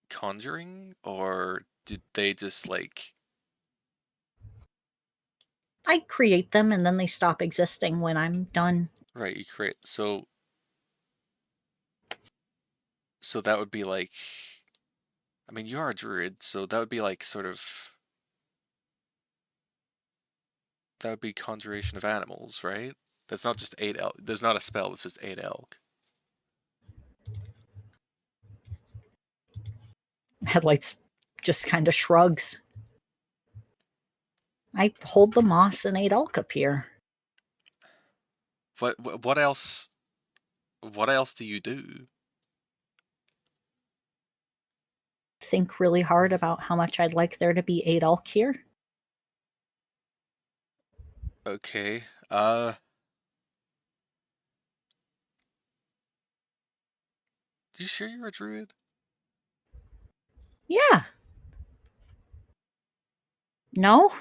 conjuring, or did they just like I create them and then they stop existing when I'm done. right, you create so that would be like, I mean, you are a druid, so that would be like sort of that would be conjuration of animals, right? That's not just 8 elk. There's not a spell, it's just 8 elk. Headlights just kind of shrugs. I hold the moss and 8 elk appear. What else do you do? think really hard about how much I'd like there to be 8 elk here. Okay. You sure you're a druid? Yeah. No?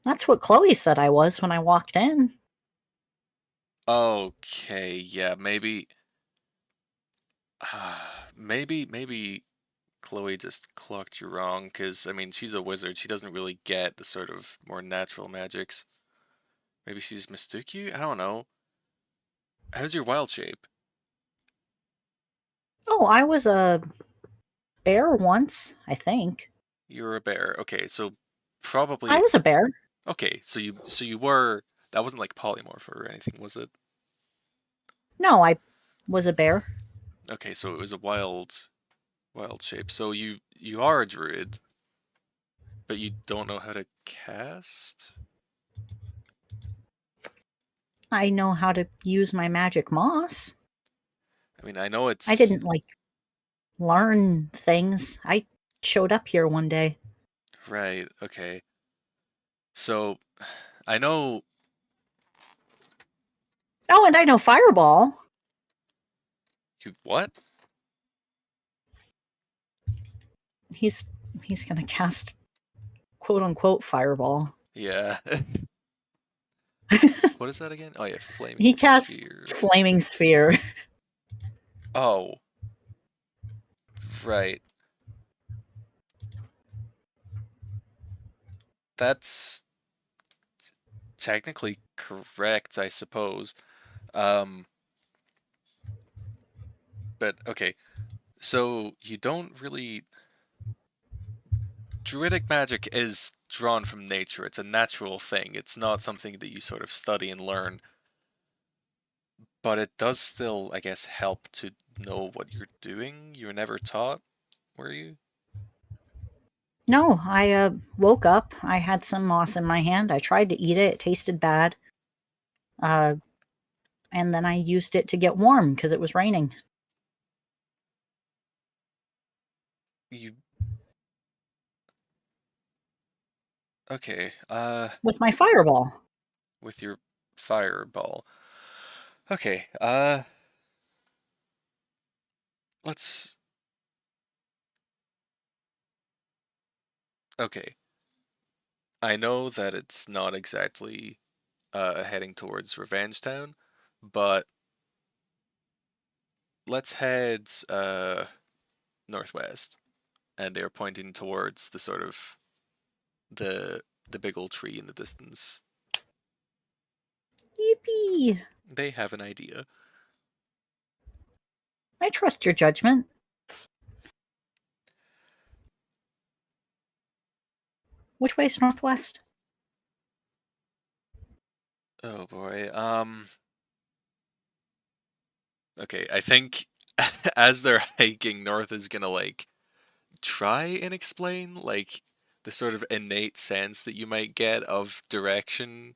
That's what Chloe said I was when I walked in. Okay, yeah, maybe. Maybe Chloe just clocked you wrong, because, I mean, she's a wizard. She doesn't really get the sort of more natural magics. Maybe she just mistook you? I don't know. How's your wild shape? Oh, I was a bear once, I think. You're a bear. Okay, so I probably. was a bear. Okay, so you were. That wasn't like polymorph or anything, was it? No, I was a bear. Okay, so it was a wild shape. So you are a druid, but you don't know how to cast? I know how to use my magic moss. I mean, I know I it's didn't like learn things. I showed up here one day. right. Okay. So I know Oh, and I know fireball. you what? He's he's going to cast quote unquote fireball. Yeah. What is that again? Oh yeah, He flaming casts sphere. flaming sphere. Oh, right. That's technically correct, I suppose. Um, but okay. So you don't really druidic magic is drawn from nature. It's a natural thing. It's not something that you sort of study and learn, but it does still, I guess, help to know what you're doing. You were never taught, were you? No, I woke up. I had some moss in my hand. I tried to eat it. It tasted bad. Uh, and then I used it to get warm because it was raining You okay, with my fireball. with your fireball. Okay, let's okay. I know that it's not exactly heading towards Revenge Town, but let's head northwest, and they're pointing towards the sort of the the big old tree in the distance. Yippee! They have an idea. I trust your judgment. Which way is northwest? Oh boy. Okay, I think as they're hiking, North is gonna like try and explain like the sort of innate sense that you might get of direction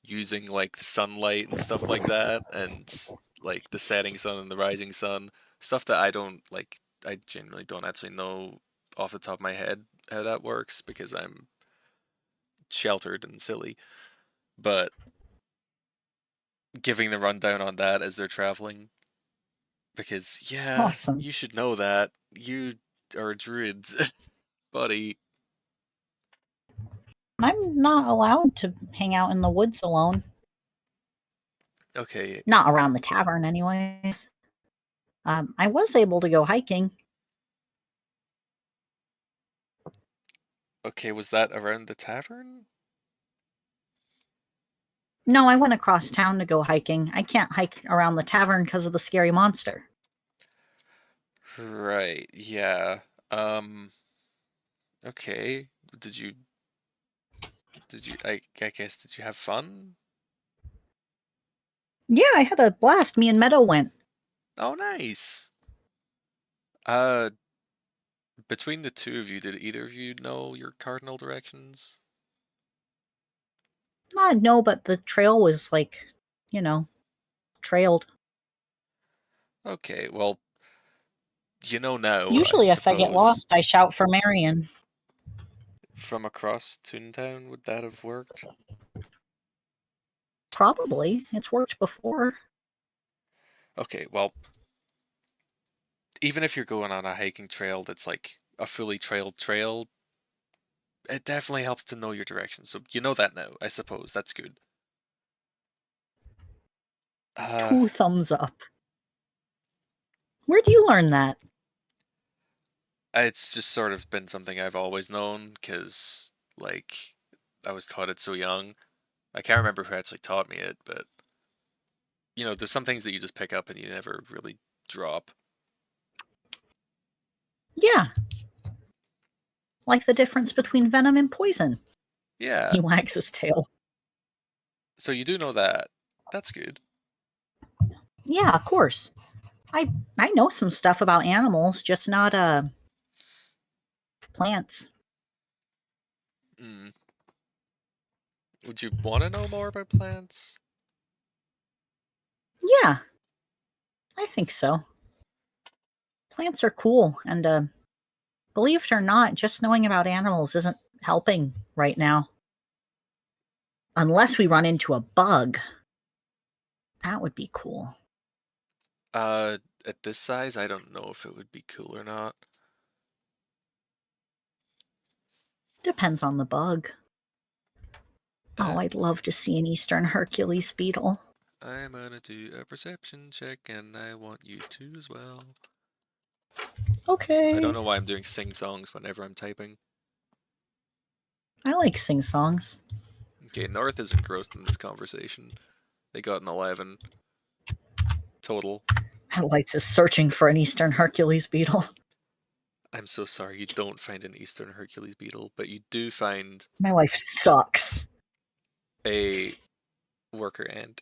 using like sunlight and stuff like that, and like the setting sun and the rising sun, stuff that I don't like. I genuinely don't actually know off the top of my head how that works because I'm sheltered and silly. But giving the rundown on that as they're traveling, because yeah, Awesome. you should know that you are druids, buddy. I'm not allowed to hang out in the woods alone. Okay, Not around the tavern, anyways. I was able to go hiking. okay, was that around the tavern? No, I went across town to go hiking. I can't hike around the tavern because of the scary monster. Right, yeah. Um, okay. Did you I guess did you have fun? Yeah, I had a blast. Me and Meadow went. Oh, nice. Uh, between the two of you, did either of you know your cardinal directions? No, but the trail was like, you know, trailed. Okay, well, You know now, I Usually, if I get suppose. lost, I shout for Marion. From across Toontown, would that have worked? Probably. It's worked before. Okay, well, even if you're going on a hiking trail that's like a fully trailed trail, it definitely helps to know your direction. So you know that now, I suppose. That's good. Uh, 2 thumbs up. Where do you learn that? it's just sort of been something I've always known because, like, I was taught it so young. I can't remember who actually taught me it, but there's some things that you just pick up and you never really drop. Yeah, like the difference between venom and poison. Yeah, He wags his tail. so you do know that. That's good. Yeah, of course. I know some stuff about animals, just not plants. Mm. Would you want to know more about plants? Yeah, I think so. Plants are cool, and believe it or not, just knowing about animals isn't helping right now. Unless we run into a bug. That would be cool. At this size, I don't know if it would be cool or not. Depends on the bug. Oh, Uh, I'd love to see an Eastern Hercules beetle. I'm gonna do a perception check, and I want you to as well. I don't Okay. know why I'm doing sing songs whenever I'm typing. I like sing songs. Okay, North is engrossed in this conversation. They got an 11 total. Headlights is searching for an Eastern Hercules beetle. I'm so sorry you don't find an Eastern Hercules beetle, but you do find My life sucks. a worker ant.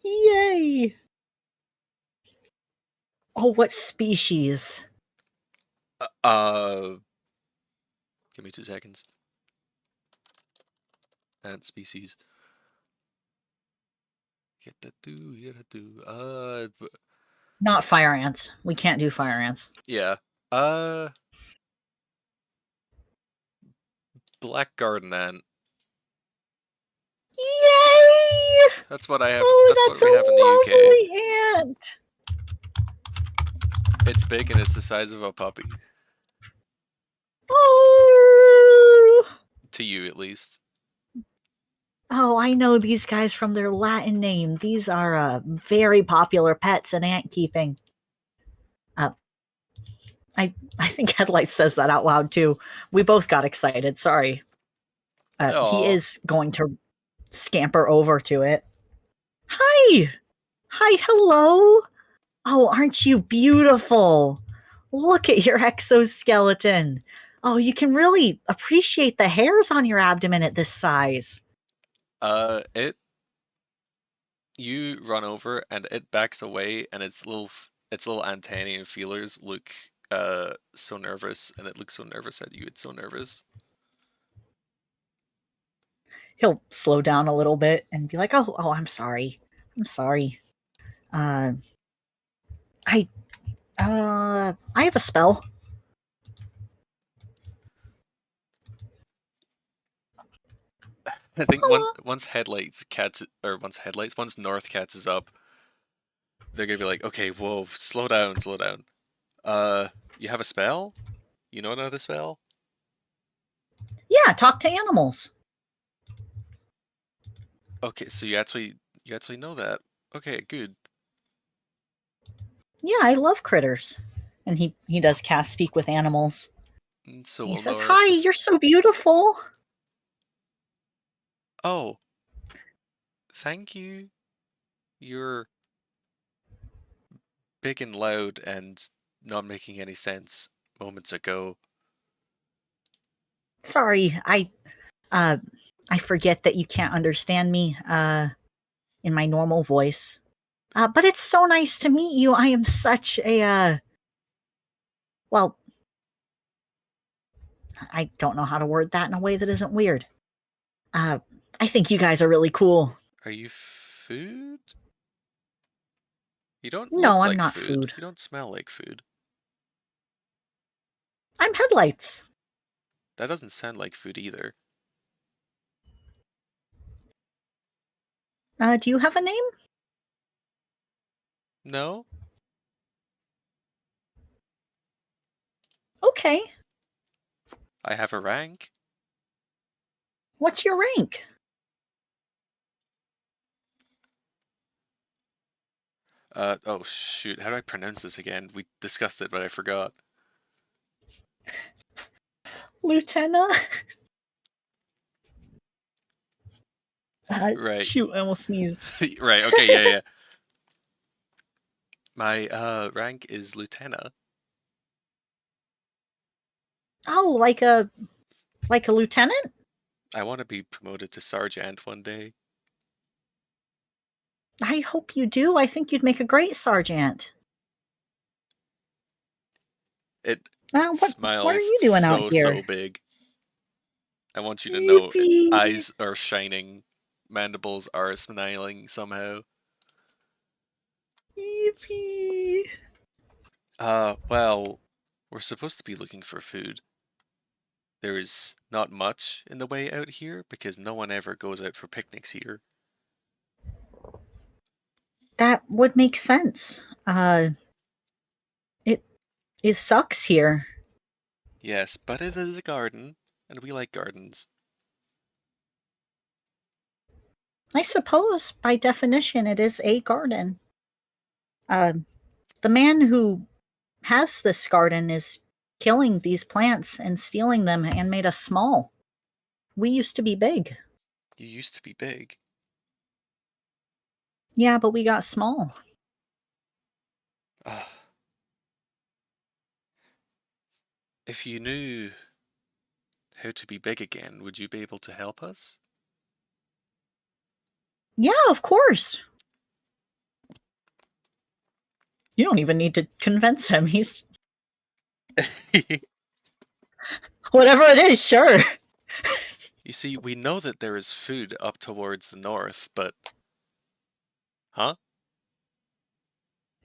Yay! Oh, what species? Uh, give me 2 seconds. Ant species. Get do. Not fire ants. We can't do fire ants. Yeah. Uh, black garden ant. Yay! That's what I have. Oh, That's what that's we have in the UK. a lovely ant. It's big and it's the size of a puppy. Oh! To you, at least. Oh, I know these guys from their Latin name. These are very popular pets in ant keeping. Uh, I think Headlights says that out loud too. We both got excited. Sorry. He Oh, is going to scamper over to it. Hi! Hi, hello! Oh, aren't you beautiful? Look at your exoskeleton. Oh, you can really appreciate the hairs on your abdomen at this size. it. You run over and it backs away, and its little antennae and feelers look so nervous, and it looks so nervous at you. It's so nervous. He'll slow down a little bit and be like, "Oh, I'm sorry. I'm sorry. Uh, I, I have a spell. I think once Oh, once once North catches up, they're gonna be like, okay, whoa, slow down, slow down. You have a spell? You know another spell? yeah, talk to animals. Okay, so you actually know that. Okay, good. Yeah, I love critters." And he does cast speak with animals. So He will says, "Hi, North. you're so beautiful." Oh, thank you. You're big and loud and not making any sense moments ago. Sorry, uh, I forget that you can't understand me in my normal voice. But it's so nice to meet you. I am such a well, I don't know how to word that in a way that isn't weird. Uh, I think you guys are really cool. Are you food? You don't No, look I'm like not food. food. You don't smell like food. I'm headlights. That doesn't sound like food either. Do you have a name? No? Okay. I have a rank. What's your rank? Oh shoot, how do I pronounce this again? We discussed it, but I forgot. Lieutenant? Right. Shoot, I almost sneezed. Right, okay, yeah, yeah. My rank is lieutenant. Oh, like a lieutenant? I want to be promoted to sergeant one day. I hope you do. I think you'd make a great sergeant. It What are smiles you doing out so here? big. I want you to know Yippee! eyes are shining, mandibles are smiling somehow. Yippee! Well, we're supposed to be looking for food. There is not much in the way out here because no one ever goes out for picnics here. That would make sense. It it sucks here. Yes, but it is a garden, and we like gardens. I suppose by definition it is a garden. Uh, the man who has this garden is killing these plants and stealing them and made us small. We used to be big. You used to be big. Yeah, but we got small. Ah, if you knew how to be big again, would you be able to help us? Yeah, of course. You don't even need to convince him. He's whatever it is, sure. You see, we know that there is food up towards the north, but... Huh?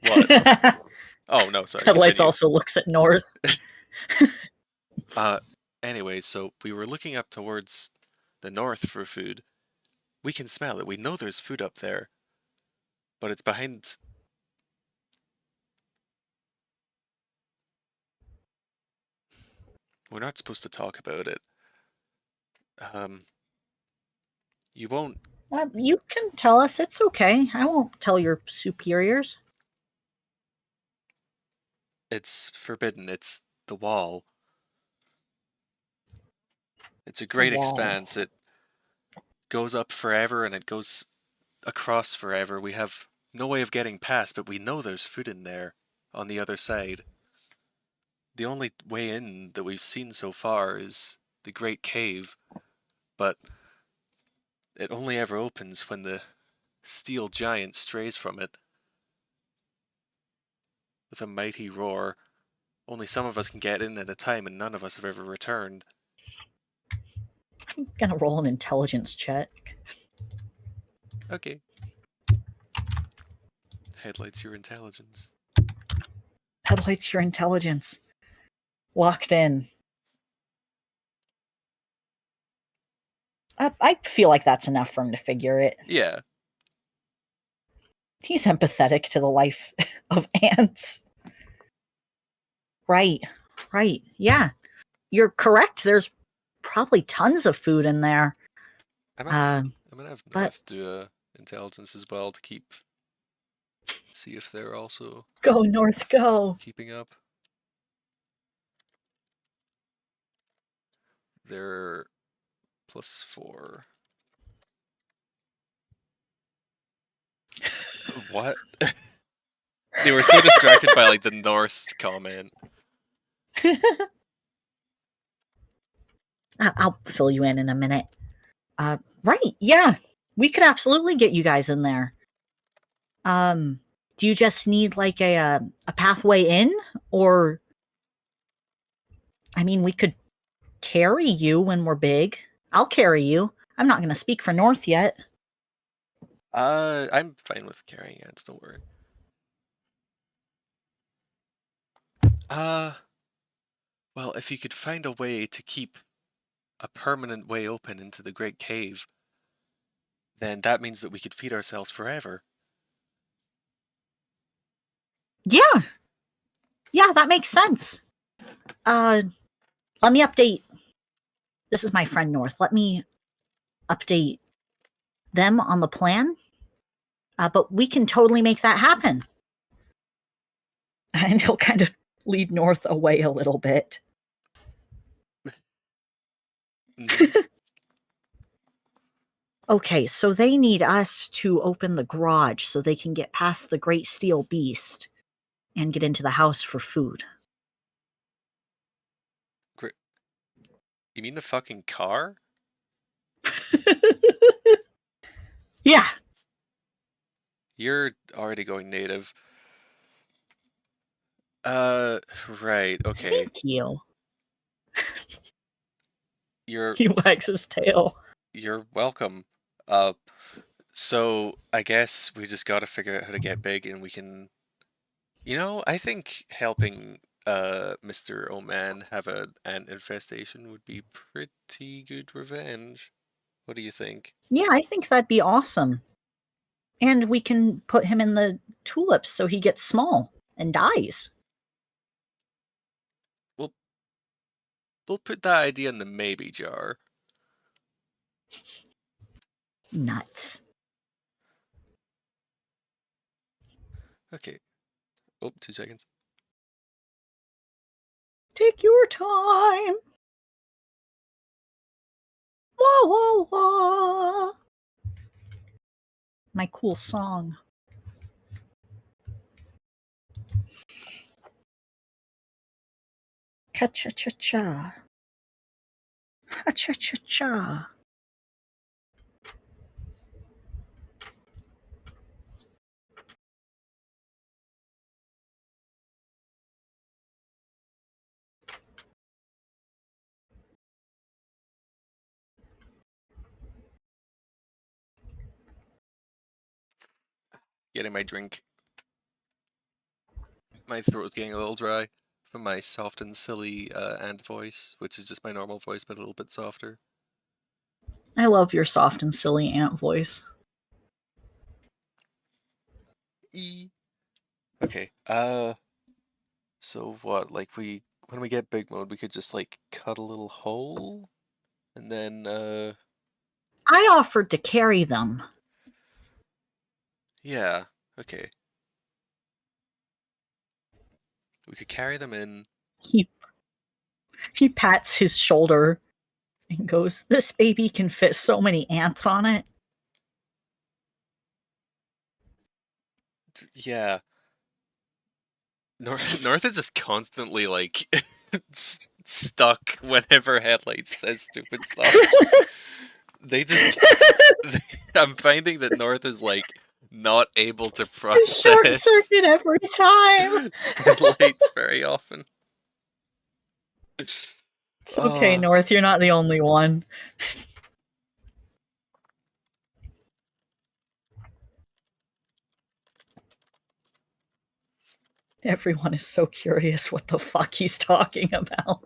What? Oh, no, sorry, Headlights continue. also looks at north. Uh, anyway, so we were looking up towards the north for food. We can smell it. We know there's food up there, but it's behind... We're not supposed to talk about it. Um, you won't... You can tell us. It's okay. I won't tell your superiors. It's forbidden. It's the wall. It's a The great wall. expanse. It goes up forever and it goes across forever. We have no way of getting past, but we know there's food in there on the other side. The only way in that we've seen so far is the Great Cave, but it only ever opens when the steel giant strays from it with a mighty roar. Only some of us can get in at a time, and none of us have ever returned. I'm gonna roll an intelligence check. Okay. Headlights your intelligence. Headlights your intelligence. Locked in. I feel like that's enough for him to figure it. Yeah. He's empathetic to the life of ants. Right, right. Yeah, you're correct. There's probably tons of food in there. I'm Uh, gonna have but North do intelligence as well to see if they're also go north, go. keeping up. They're +4. What? They were so distracted by like the North comment. I'll fill you in a minute. Right, yeah, we could absolutely get you guys in there. Do you just need like a pathway in, or I mean, we could carry you when we're big. I'll carry you. I'm not going to speak for North yet. I'm fine with carrying ants, don't worry. Uh, well, if you could find a way to keep a permanent way open into the Great Cave, then that means that we could feed ourselves forever. Yeah, yeah, that makes sense. Uh, let me update. This is my friend North. Let me update them on the plan. But we can totally make that happen. And he'll kind of lead North away a little bit. Mhm. Okay, so they need us to open the garage so they can get past the great steel beast and get into the house for food. Great. You mean the fucking car? Yeah. You're already going native. Right, okay. Thank you. You're He wags his tail. you're welcome. Uh, so I guess we just gotta figure out how to get big and we can, I think helping Mr. Oman have an ant infestation would be pretty good revenge. What do you think? Yeah, I think that'd be awesome. And we can put him in the tulips so he gets small and dies. We'll we'll put that idea in the maybe jar. Nuts. Okay. Oh, 2 seconds. Take your time. Wah, wah, wah. My cool song. Cha cha cha cha. Ha cha cha cha. Getting my drink. My throat's getting a little dry from my soft and silly ant voice, which is just my normal voice but a little bit softer. I love your soft and silly ant voice. E. Okay. So what? Like when we get big mode, we could just like cut a little hole and then I offered to carry them. yeah, okay. We could carry them in. He he pats his shoulder and goes, "This baby can fit so many ants on it." Yeah. North is just constantly like stuck whenever Headlights says stupid stuff. They just I'm finding that North is like not able to Short process circuit every time. Headlights very often. It's okay, Oh, North. You're not the only one. Everyone is so curious what the fuck he's talking about.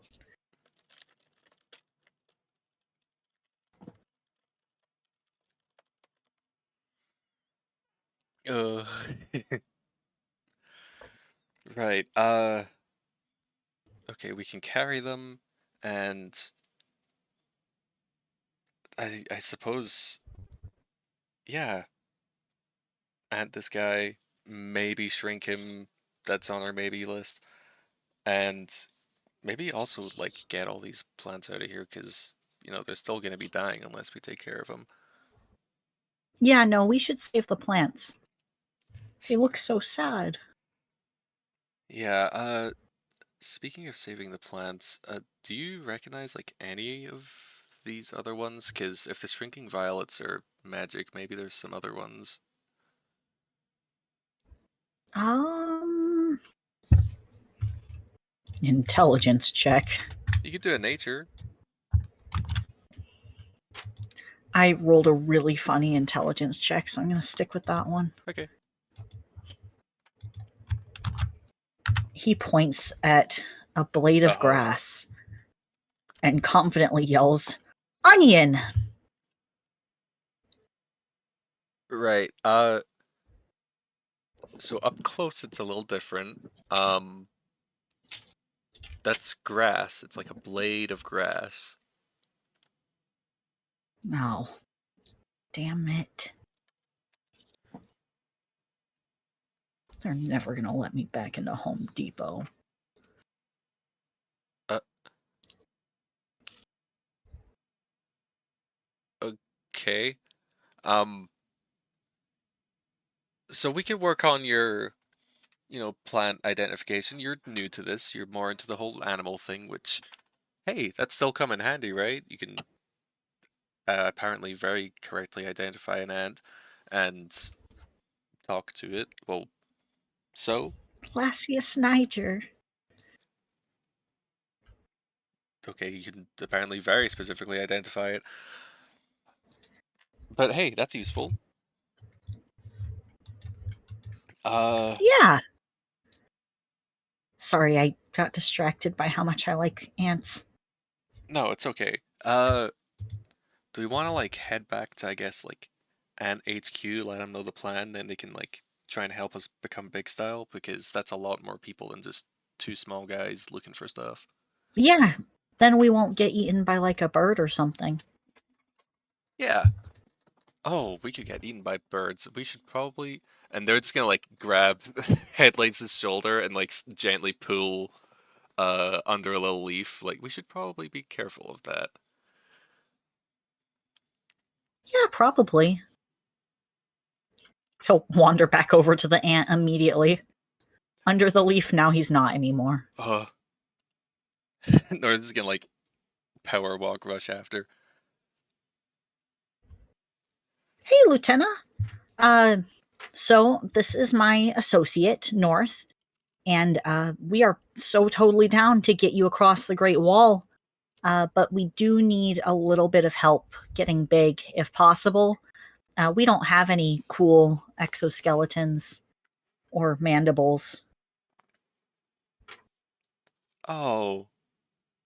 uh, right. Okay, we can carry them, and I suppose, yeah, and this guy, maybe shrink him. That's on our maybe list, and maybe also like get all these plants out of here because they're still gonna be dying unless we take care of them. Yeah, no, we should save the plants. They look so sad. Yeah. Speaking of saving the plants, do you recognize like any of these other ones? Because if the shrinking violets are magic, maybe there's some other ones. Um, Intelligence check. You could do a nature. I rolled a really funny intelligence check, so I'm going to stick with that one. Okay. He points at a blade of Oh, grass and confidently yells, "Onion!" right. So up close it's a little different. That's grass. It's like a blade of grass. Oh, damn it. They're never going to let me back into Home Depot. Uh, okay. Um, so we can work on your, plant identification. You're new to this. You're more into the whole animal thing, which, hey, that's still come in handy, right? You can apparently very correctly identify an ant and talk to it. Well, so, Lassius Niger. okay, you can apparently very specifically identify it. But hey, that's useful. Uh, Yeah. Sorry, I got distracted by how much I like ants. no, it's okay. Do we want to like head back to, I guess, like Ant HQ, let them know the plan, then they can like try and help us become big style because that's a lot more people than just two small guys looking for stuff. Yeah, then we won't get eaten by like a bird or something. Yeah. Oh, we could get eaten by birds. We should probably. And they're just gonna like grab Headlights' shoulder and like gently pull under a little leaf. Like we should probably be careful of that. Yeah, probably. He'll wander back over to the ant immediately. Under the leaf, now he's not anymore. Or just gonna like power walk rush after. Hey, Lieutenant. Uh, so this is my associate, North, and we are so totally down to get you across the Great Wall. But we do need a little bit of help getting big, if possible. We don't have any cool exoskeletons or mandibles. Oh,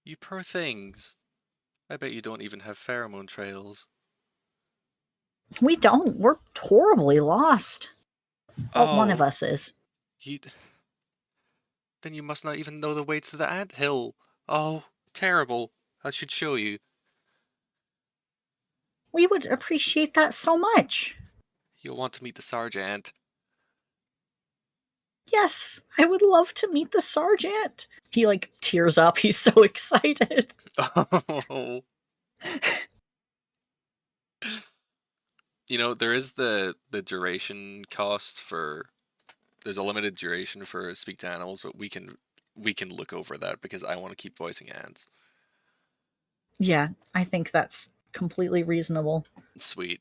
you poor things. I bet you don't even have pheromone trails. We don't. We're horribly lost. Well, one of Oh, us is. you then you must not even know the way to the ant hill. Oh, terrible. I should show you. We would appreciate that so much. You'll want to meet the sergeant. Yes, I would love to meet the sergeant. He like tears up. He's so excited. Oh. There is the duration cost for there's a limited duration for speak to animals, but we can look over that because I want to keep voicing ants. Yeah, I think that's completely reasonable. Sweet.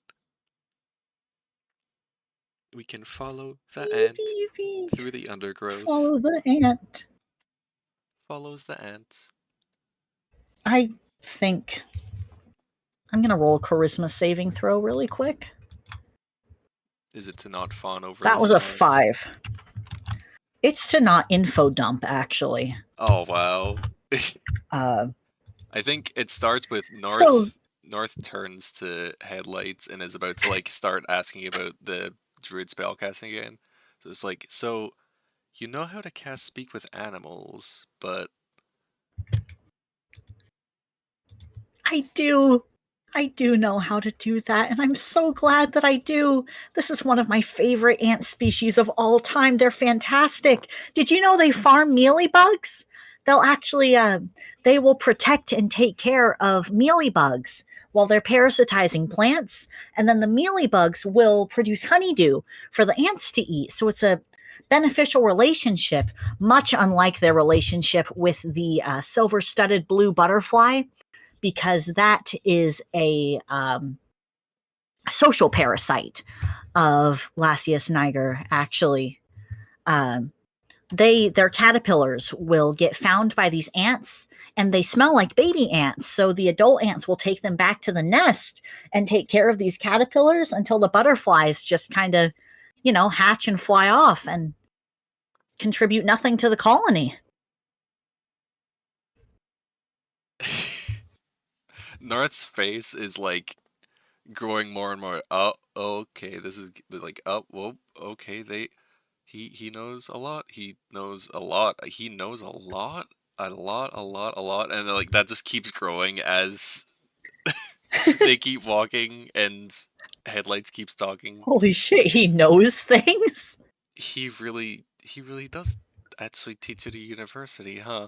We can follow the Beep, ant beep, beep. through the undergrowth. Follow the ant. Follows the ants. I think I'm gonna roll a charisma saving throw really quick. Is it to not fawn over That the was a signs? 5. It's to not info dump, actually. Oh wow. Uh, I think it starts with so North turns to Headlights and is about to like start asking about the druid spellcasting again. So it's like, so you know how to cast speak with animals, but I do. I do know how to do that, and I'm so glad that I do. This is one of my favorite ant species of all time. They're fantastic. Did you know they farm mealybugs? They'll actually, they will protect and take care of mealybugs while they're parasitizing plants, and then the mealybugs will produce honeydew for the ants to eat. So it's a beneficial relationship, much unlike their relationship with the silver-studded blue butterfly, because that is a social parasite of Lasius niger. Actually, um, their caterpillars will get found by these ants, and they smell like baby ants. So the adult ants will take them back to the nest and take care of these caterpillars until the butterflies just kind of, hatch and fly off. And contribute nothing to the colony. North's face is like growing more and more. Oh, okay, this is like, oh, whoa, okay, he knows a lot. He knows a lot. He knows a lot, a lot, and like that just keeps growing as they keep walking and Headlights keeps talking. Holy shit, he knows things? He really does actually teach at a university, huh?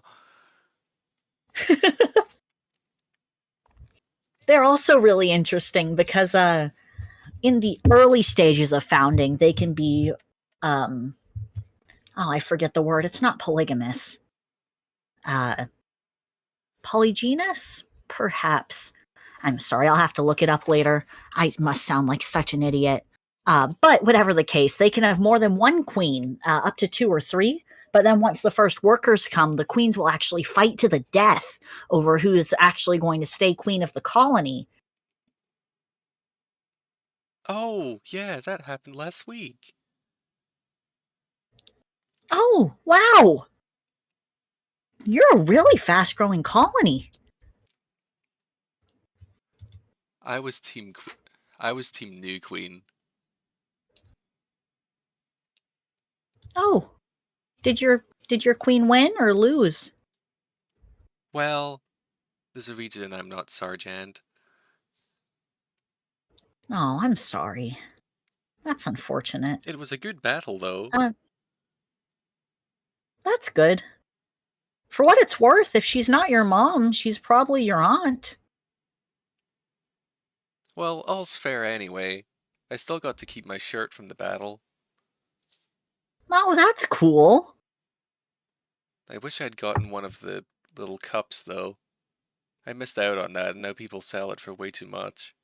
They're also really interesting because in the early stages of founding, they can be um oh, I forget the word. It's not polygamous. Uh Polygynous? Perhaps. I'm sorry, I'll have to look it up later. I must sound like such an idiot. But whatever the case, they can have more than one queen, up to 2 or 3. But then once the first workers come, the queens will actually fight to the death over who is actually going to stay queen of the colony. Oh, yeah, that happened last week. Oh, wow! You're a really fast growing colony. I was team I was team new queen. Oh, did your queen win or lose? Well, there's a reason I'm not sergeant. Oh, I'm sorry. That's unfortunate. It was a good battle though. Uh, that's good. For what it's worth, if she's not your mom, she's probably your aunt. Well, all's fair anyway. I still got to keep my shirt from the battle. Oh, that's cool. I wish I'd gotten one of the little cups though. I missed out on that and now people sell it for way too much.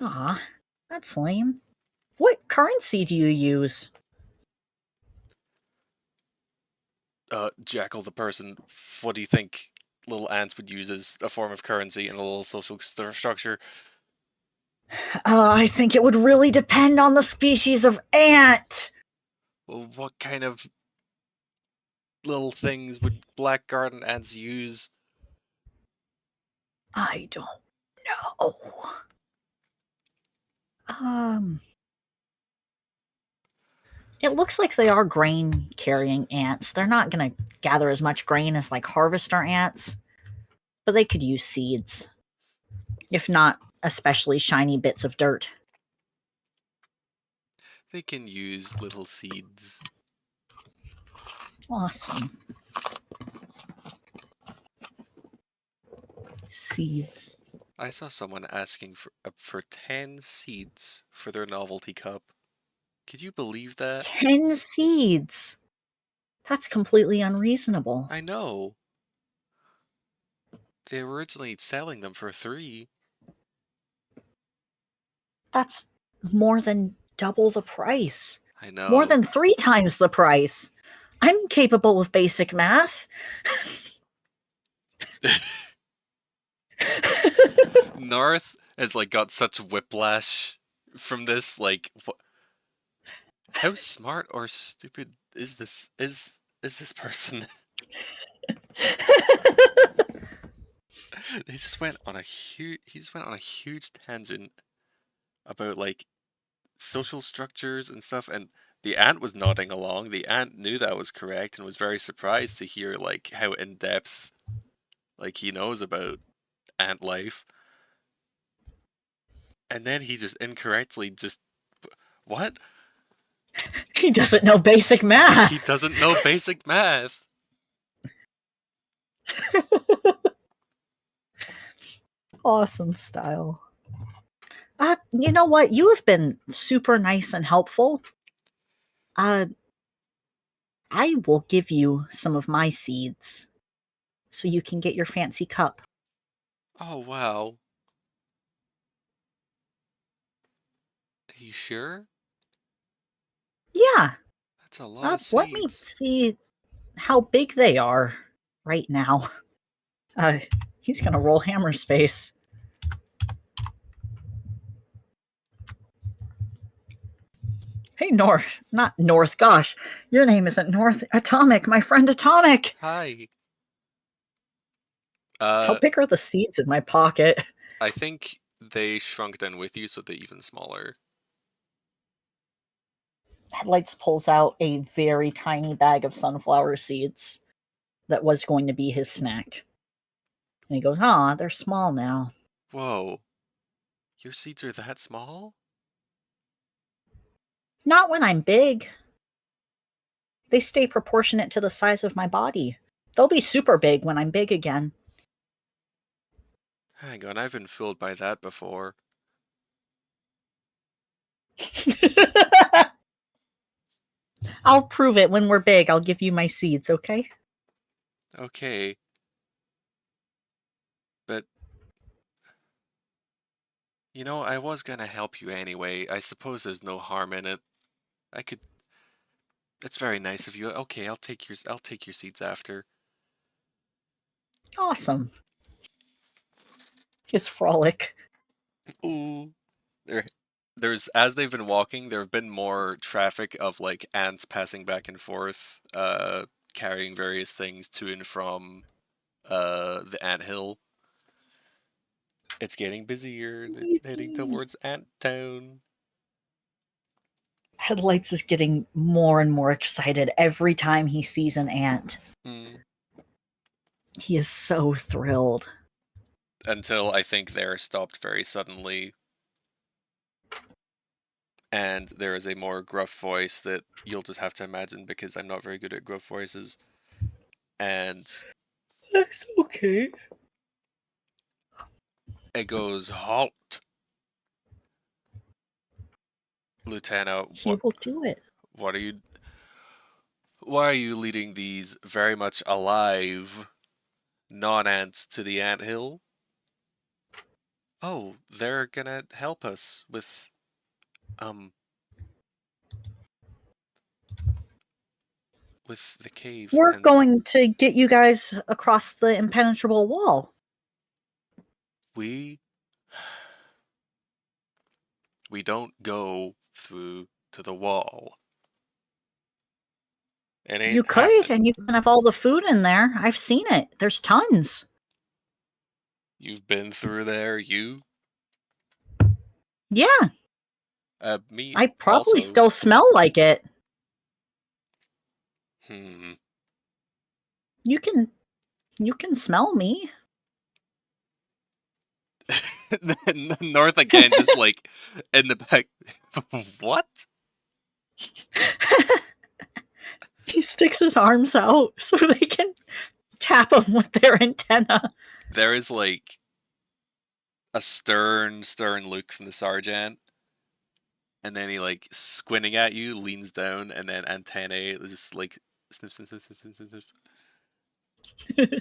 Aw, that's lame. What currency do you use? Jackal the person, what do you think little ants would use as a form of currency in a little social structure? I think it would really depend on the species of ant. Well, what kind of little things would black garden ants use? I don't know. Um, it looks like they are grain carrying ants. They're not going to gather as much grain as like harvester ants, but they could use seeds, if not especially shiny bits of dirt. They can use little seeds. Awesome. Seeds. I saw someone asking for 10 seeds for their novelty cup. Could you believe that? 10 seeds. That's completely unreasonable. I know. They were originally selling them for 3. That's more than double the price. I More know. than 3 times the price. I'm capable of basic math. North has like got such whiplash from this. Like, how smart or stupid is this person? He just went on a huge tangent about like social structures and stuff, and the ant was nodding along. The ant knew that was correct and was very surprised to hear like how in depth like he knows about ant life. And then he just incorrectly just what? He doesn't know basic He math. doesn't know basic math. Awesome style. You know what? You have been super nice and helpful. Uh, I will give you some of my seeds so you can get your fancy cup. Oh wow. Are you sure? Yeah. That's a lot of Let me seeds. see how big they are right now. Uh, he's gonna roll hammer space. Hey, North. Not North. Gosh, your name isn't North. Atomic, my friend Atomic. Hi. How Uh, big are the seeds in my pocket? I think they shrunk down with you, so they're even smaller. Headlights pulls out a very tiny bag of sunflower seeds that was going to be his snack. And he goes, "Ah, they're small now." Whoa. Your seeds are that small? Not when I'm big. They stay proportionate to the size of my body. They'll be super big when I'm big again. Hang on, I've been fooled by that before. I'll prove it when we're big. I'll give you my seeds, okay? Okay. But, I was gonna help you anyway. I suppose there's no harm in it. I could. It's very nice of you. Okay, I'll take your seeds after. Awesome. His frolic. Ooh. There, as they've been walking, there have been more traffic of like ants passing back and forth, carrying various things to and from the ant hill. It's getting busier, heading towards Ant Town. Headlights is getting more and more excited every time he sees an ant. Mm. He is so thrilled. Until I think they're stopped very suddenly, and there is a more gruff voice that you'll just have to imagine because I'm not very good at gruff voices. And That's okay. it goes, "Halt, Lieutenant. He will do it. What are you? Why are you leading these very much alive non-ants to the ant hill? Oh, they're gonna help us um with the cave We're and going to get you guys across the impenetrable wall. we we don't go through to the wall. It You ain't could, happening. and you can have all the food in there. I've seen it. There's tons. You've been through there, you? Yeah, Me I probably also. still smell like it. Hmm. You can smell me. North again, just like in the back. What? He sticks his arms out so they can tap him with their antenna. There is like a stern look from the sergeant, and then he like squinting at you, leans down, and then antennae is just like sniff, sniff, sniff, sniff, sniff, sniff.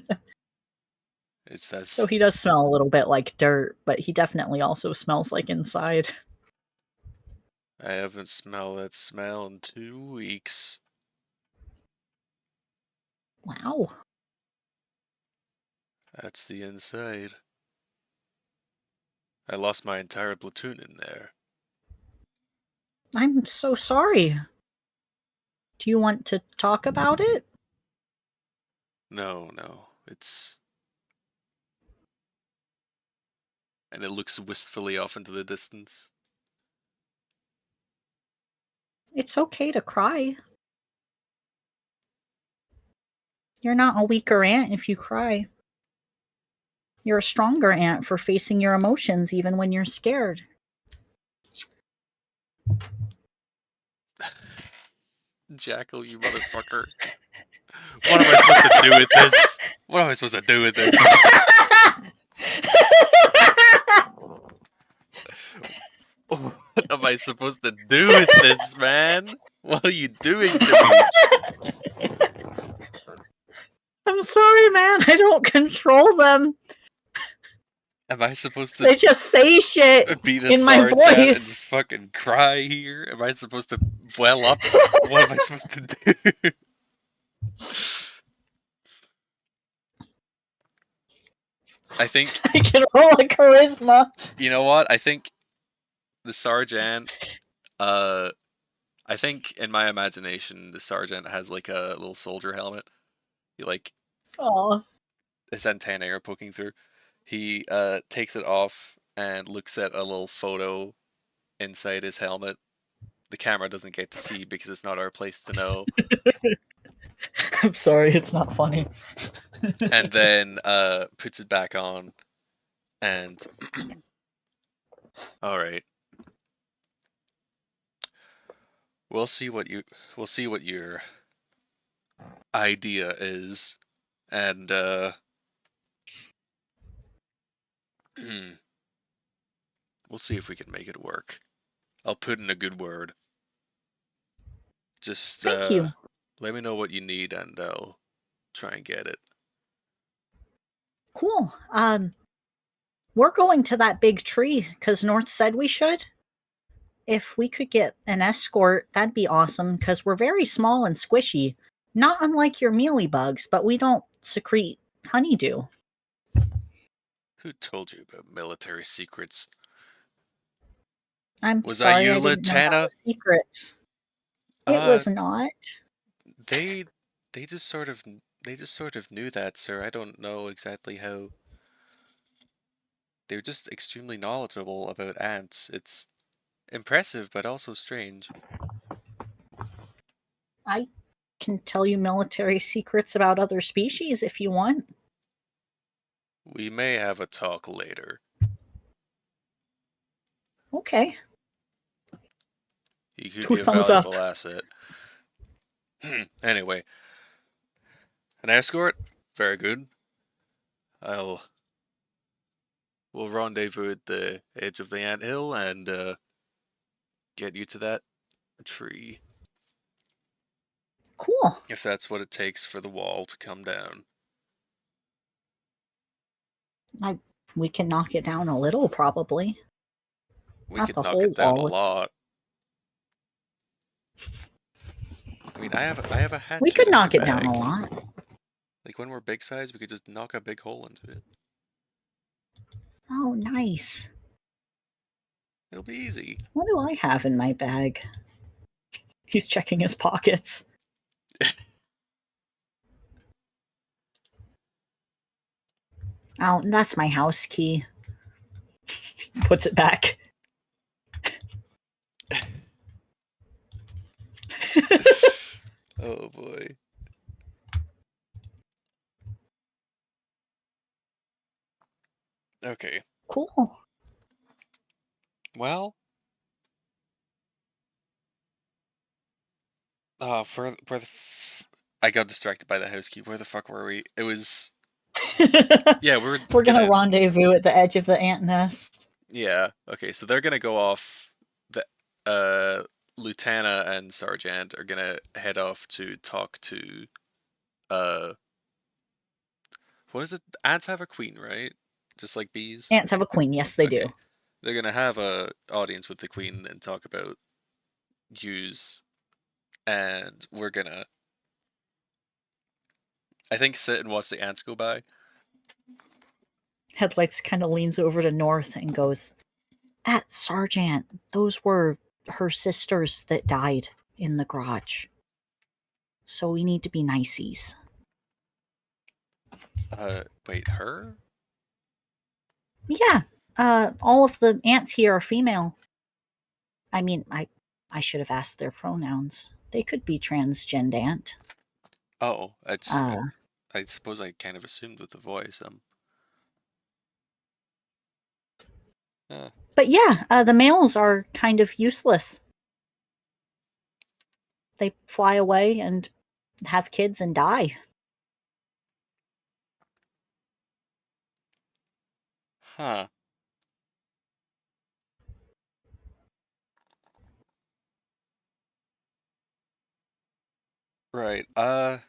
It's So this. he does smell a little bit like dirt, but he definitely also smells like inside. I haven't smelled that smell in 2 weeks. Wow. That's the inside. I lost my entire platoon in there. I'm so sorry. Do you want to talk about it? No, no, it's. And it looks wistfully off into the distance. It's okay to cry. You're not a weaker ant if you cry. You're a stronger ant for facing your emotions even when you're scared. Jackal, you motherfucker. What am I supposed to do with this? What am I supposed to do with this? What am I supposed to do with this, man? What are you doing to me? I'm sorry, man. I don't control them. Am I supposed to They just say shit be the in my sergeant and voice. just fucking cry here? Am I supposed to well up? What am I supposed to do? I think, I can roll a charisma. you know what? I think the sergeant, uh, I think in my imagination, the sergeant has like a little soldier helmet. He like Oh, his antennae are poking through. He takes it off and looks at a little photo inside his helmet. The camera doesn't get to see because it's not our place to know. I'm sorry, it's not funny. And then puts it back on and all right. We'll see what you we'll see what your idea is and we'll see if we can make it work. I'll put in a good word. Just Thank you. let me know what you need and I'll try and get it. Cool. We're going to that big tree because North said we should. If we could get an escort, that'd be awesome because we're very small and squishy. Not unlike your mealy bugs, but we don't secrete honeydew. Who told you about military secrets? I'm Was that sorry you, I didn't know that Lieutenant? was secrets. It Uh, was not. they they just sort of they just sort of knew that, sir. I don't know exactly how. They're just extremely knowledgeable about ants. It's impressive, but also strange. I can tell you military secrets about other species if you want. We may have a talk later. Okay. He could Two be a thumbs up. valuable asset. Anyway, an escort? Very good. I'll we'll rendezvous at the edge of the ant hill and get you to that tree. Cool. If that's what it takes for the wall to come down. I we can knock it down a little probably. We Not could the knock whole it down a wall. It's lot. I mean, I have a we hatchet could in my knock it down a bag. lot. Like when we're big size, we could just knock a big hole into it. Oh, nice. It'll be easy. What do I have in my bag? He's checking his pockets. Oh, that's my house key. Puts it back. Oh boy. Okay. Cool. Well, where the I got distracted by the house key. Where the fuck were we? It was yeah, we were We're gonna gonna rendezvous at the edge of the ant nest. yeah. Okay, so they're gonna go off. The lieutenant and sergeant are gonna head off to talk to uh what is it? Ants have a queen, right? Just like bees. Ants have a queen. Yes, they Okay, do. they're gonna have a audience with the queen and talk about use, and we're gonna I think sit and watch the ants go by. Headlights kind of leans over to North and goes, "That sergeant, those were her sisters that died in the garage. So we need to be niceys." Wait, her? Yeah. All of the ants here are female. I mean, I should have asked their pronouns. They could be transgendant. Oh, it's Uh, I suppose I kind of assumed with the voice. Uh, but yeah, the males are kind of useless. They fly away and have kids and die. huh. Right. Okay.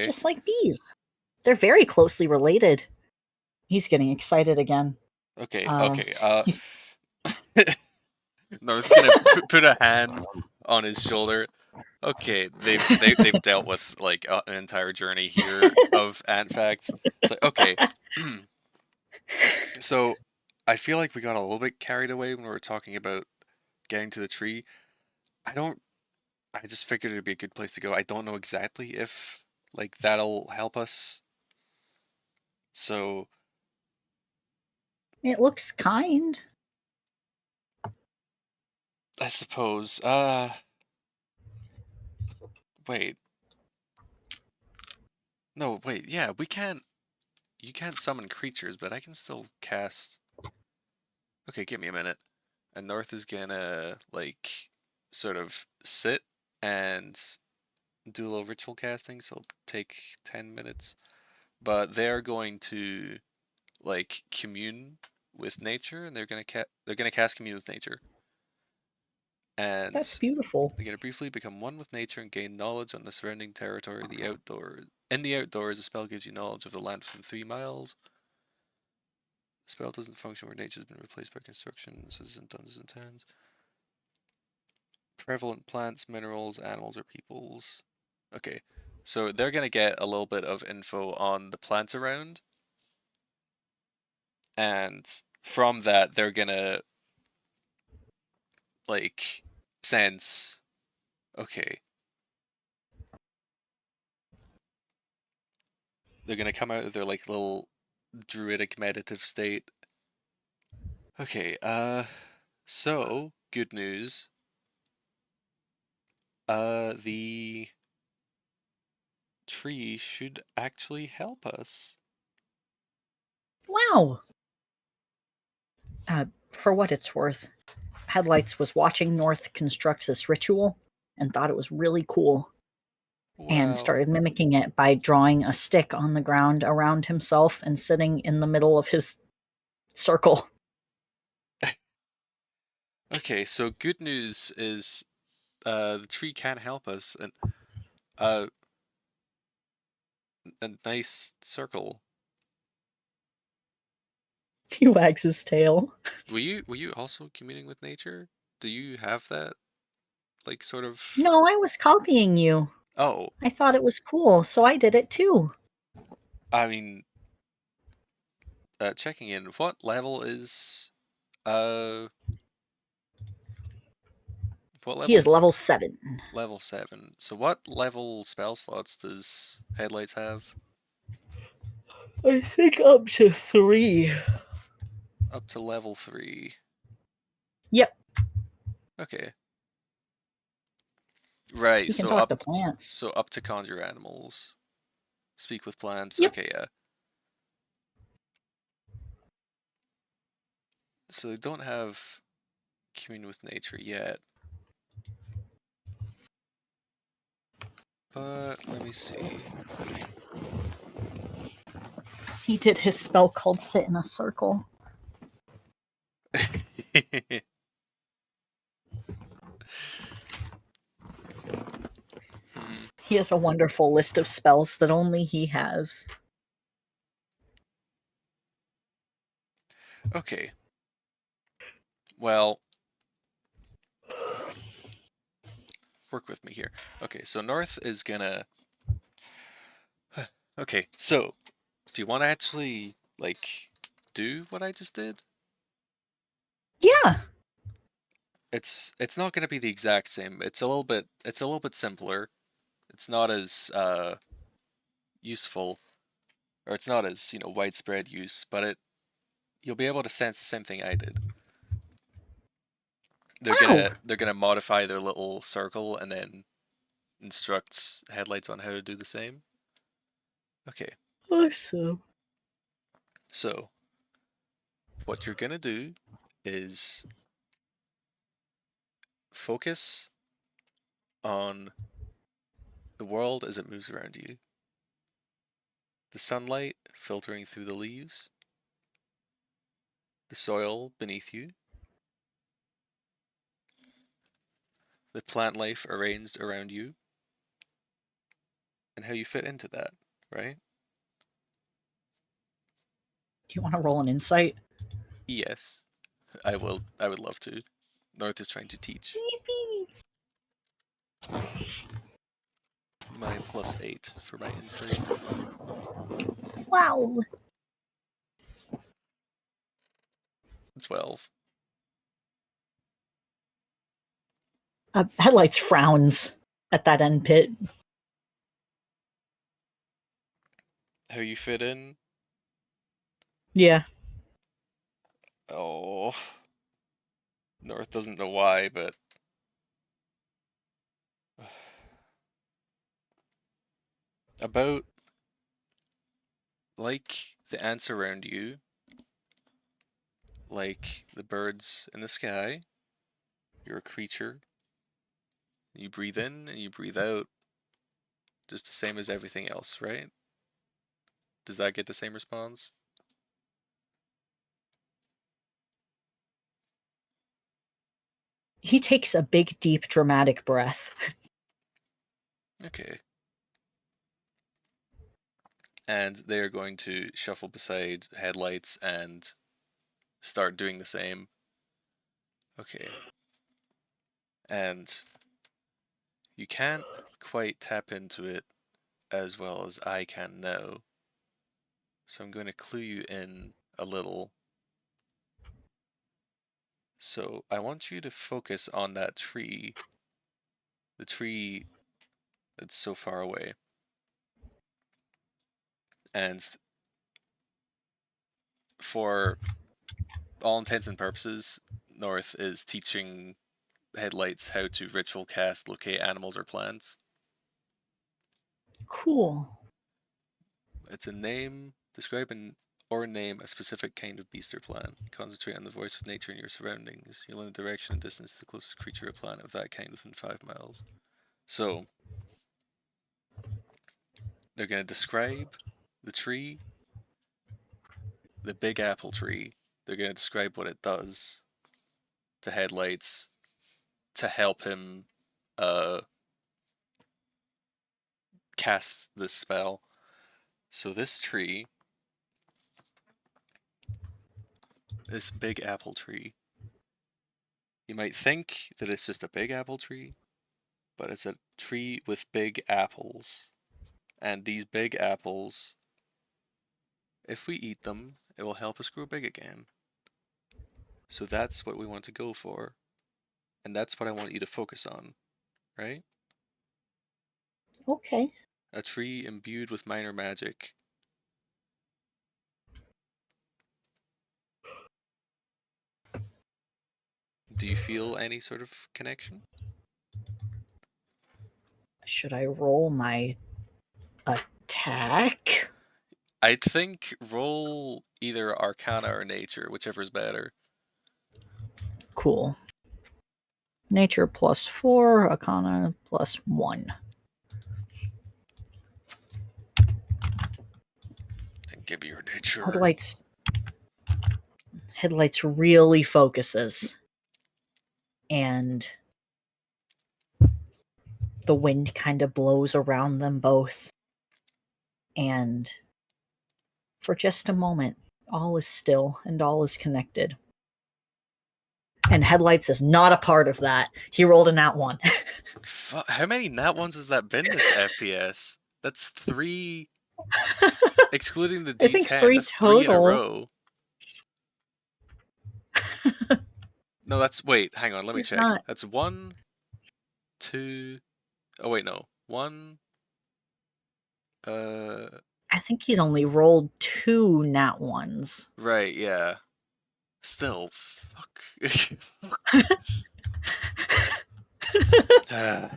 Just like bees. They're very closely related. He's getting excited again. Okay. Uh, Okay. he's No, it's gonna put a hand on his shoulder. Okay, they've dealt with like an entire journey here of ant facts. It's like okay, so I feel like we got a little bit carried away when we were talking about getting to the tree. I don't. I just figured it'd be a good place to go. I don't know exactly if like that'll help us. So It looks kind. I suppose. Wait. No, wait. Yeah, we can't. You can't summon creatures, but I can still cast. Okay, give me a minute. And North is gonna like sort of sit and do a little ritual casting, so it'll take 10 minutes. But they're going to like commune with nature, and they're gonna cast commune with nature, and That's beautiful. they're gonna briefly become one with nature and gain knowledge on the surrounding territory. The outdoors. In the outdoors, the spell gives you knowledge of the land within 3 miles. The spell doesn't function where nature's been replaced by construction, such as in dungeons and towns. Prevalent plants, minerals, animals, or peoples. Okay, so they're gonna get a little bit of info on the plants around, and from that they're gonna like sense. Okay, they're gonna come out of their like little druidic meditative state. Okay, so good news. The tree should actually help us. Wow. For what it's worth, Headlights was watching North construct this ritual and thought it was really cool and Well, started mimicking it by drawing a stick on the ground around himself and sitting in the middle of his circle. okay, so good news is the tree can help us, and uh, a nice circle. He wags his tail. Were you also communing with nature? Do you have that like sort of? No, I was copying you. Oh, I thought it was cool, so I did it too. I mean, checking in. What level is uh? What He level? is level 7. Level 7. So what level spell slots does Headlights have? I think up to 3. Up to level 3. Yep, Okay. Right. he can talk to plants. So up to conjure animals. Speak with plants. Yep. Okay, yeah. So they don't have commune with nature yet. But let me see. He did his spell called Sit in a Circle. Hmm. He has a wonderful list of spells that only he has. Okay. Well, work with me here. Okay, so North is gonna. Okay, so do you want to actually like do what I just did? Yeah, It's not gonna be the exact same. It's a little bit simpler. It's not as useful, or it's not as widespread use, but you'll be able to sense the same thing I did. wow. They're gonna modify their little circle and then instruct Headlights on how to do the same. Okay, Awesome. so what you're gonna do is focus on the world as it moves around you. The sunlight filtering through the leaves, the soil beneath you, the plant life arranged around you, and how you fit into that, right? Do you want to roll an insight? Yes, I will. I would love to. North is trying to teach. My +8 for my insight. Wow. 12. Headlights frowns at that end pit. How you fit in? Yeah. Oh, North doesn't know why, but about like the ants around you, like the birds in the sky, you're a creature. You breathe in and you breathe out, just the same as everything else, right? Does that get the same response? He takes a big, deep, dramatic breath. Okay. And they are going to shuffle beside headlights and start doing the same. Okay. And you can't quite tap into it as well as I can now. So I'm going to clue you in a little. So I want you to focus on that tree, the tree that's so far away. And for all intents and purposes, North is teaching headlights how to ritual cast locate animals or plants. Cool. It's a name, describe or name a specific kind of beast or plant. Concentrate on the voice of nature in your surroundings. You'll learn the direction and distance to the closest creature or plant of that kind within 5 miles. So, they're going to describe the tree, the big apple tree. They're going to describe what it does to headlights to help him uh, cast this spell. So, this tree, this big apple tree, you might think that it's just a big apple tree, but it's a tree with big apples. And these big apples, if we eat them, it will help us grow big again. So that's what we want to go for. And that's what I want you to focus on, right? Okay. A tree imbued with minor magic. Do you feel any sort of connection? Should I roll my attack? I'd think roll either Arcana or Nature, whichever is better. Cool. Nature +4, Arcana +1. And give me your nature. Headlights. Headlights really focuses, and the wind kind of blows around them both. And for just a moment, all is still and all is connected. And Headlights is not a part of that. He rolled a nat 1. How many nat ones has that been this FPS? That's 3, excluding the I think D10, 3 that's 3 in a total. row. No, that's, wait, hang on, let me He's check. not. That's 1, 2, oh wait, no. 1, uh, I think he's only rolled 2 nat 1s. right, yeah. Still, fuck. Ah.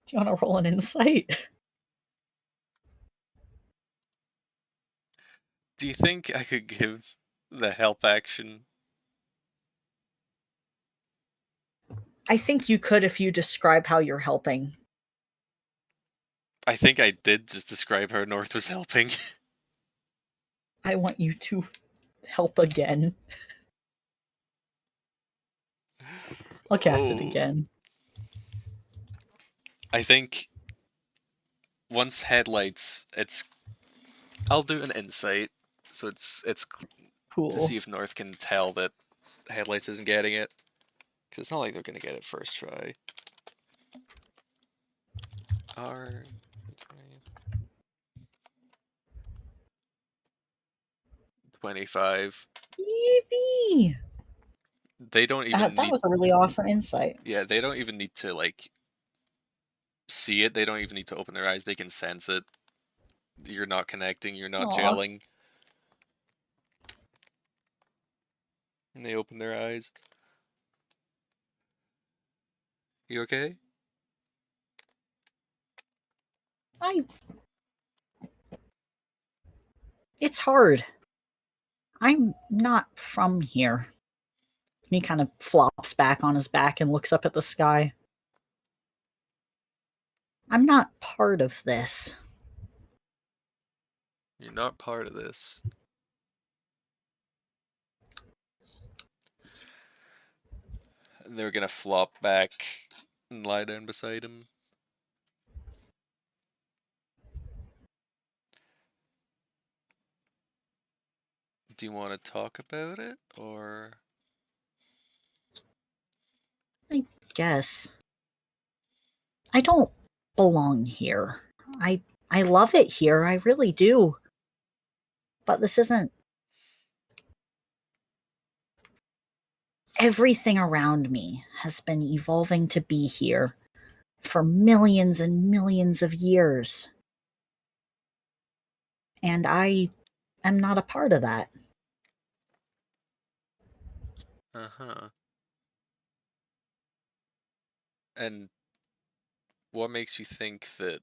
Do you want to roll an insight? Do you think I could give the help action? I think you could if you describe how you're helping. I think I did just describe how North was helping. I want you to help again. I'll cast it Oh, again. I think once headlights, it's. I'll do an insight, so it's to Cool. see if North can tell that headlights isn't getting it, because it's not like they're gonna get it first try. R. 25. Yippee! They don't even That need, was a really awesome insight. yeah, they don't even need to, like, see it. They don't even need to open their eyes. They can sense it. You're not connecting, you're not Aw. gelling. And they open their eyes. You okay? I. It's hard. I'm not from here. And he kind of flops back on his back and looks up at the sky. I'm not part of this. You're not part of this. And they're gonna flop back and lie down beside him. Do you want to talk about it, or I guess. I don't belong here. I love it here. I really do. But this isn't everything around me has been evolving to be here for millions and millions of years. And I am not a part of that. uh-huh? And what makes you think that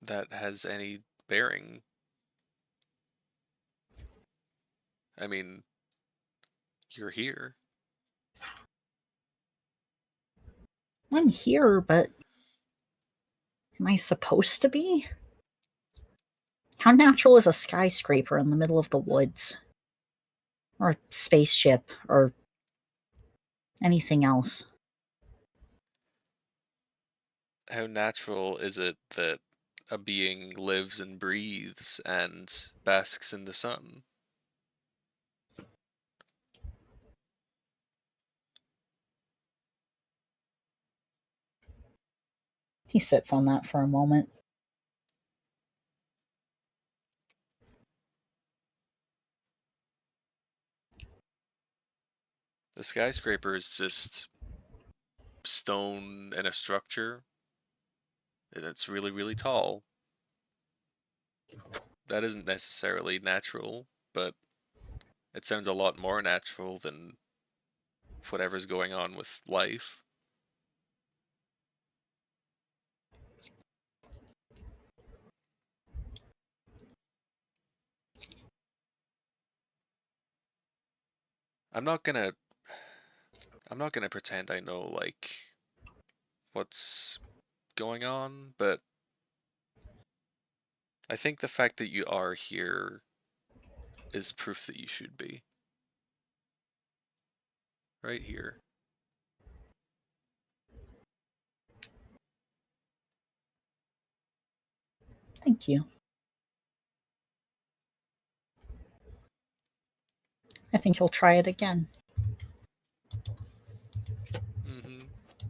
that has any bearing? I mean, you're here. I'm here, but am I supposed to be? How natural is a skyscraper in the middle of the woods? Or a spaceship? Or anything else? How natural is it that a being lives and breathes and basks in the sun? He sits on that for a moment. The skyscraper is just stone and a structure, and it's really, really tall. That isn't necessarily natural, but it sounds a lot more natural than whatever's going on with life. I'm not gonna I'm not gonna pretend I know like what's going on, but I think the fact that you are here is proof that you should be. Right here. Thank you. I think he'll try it again. Mm-hmm.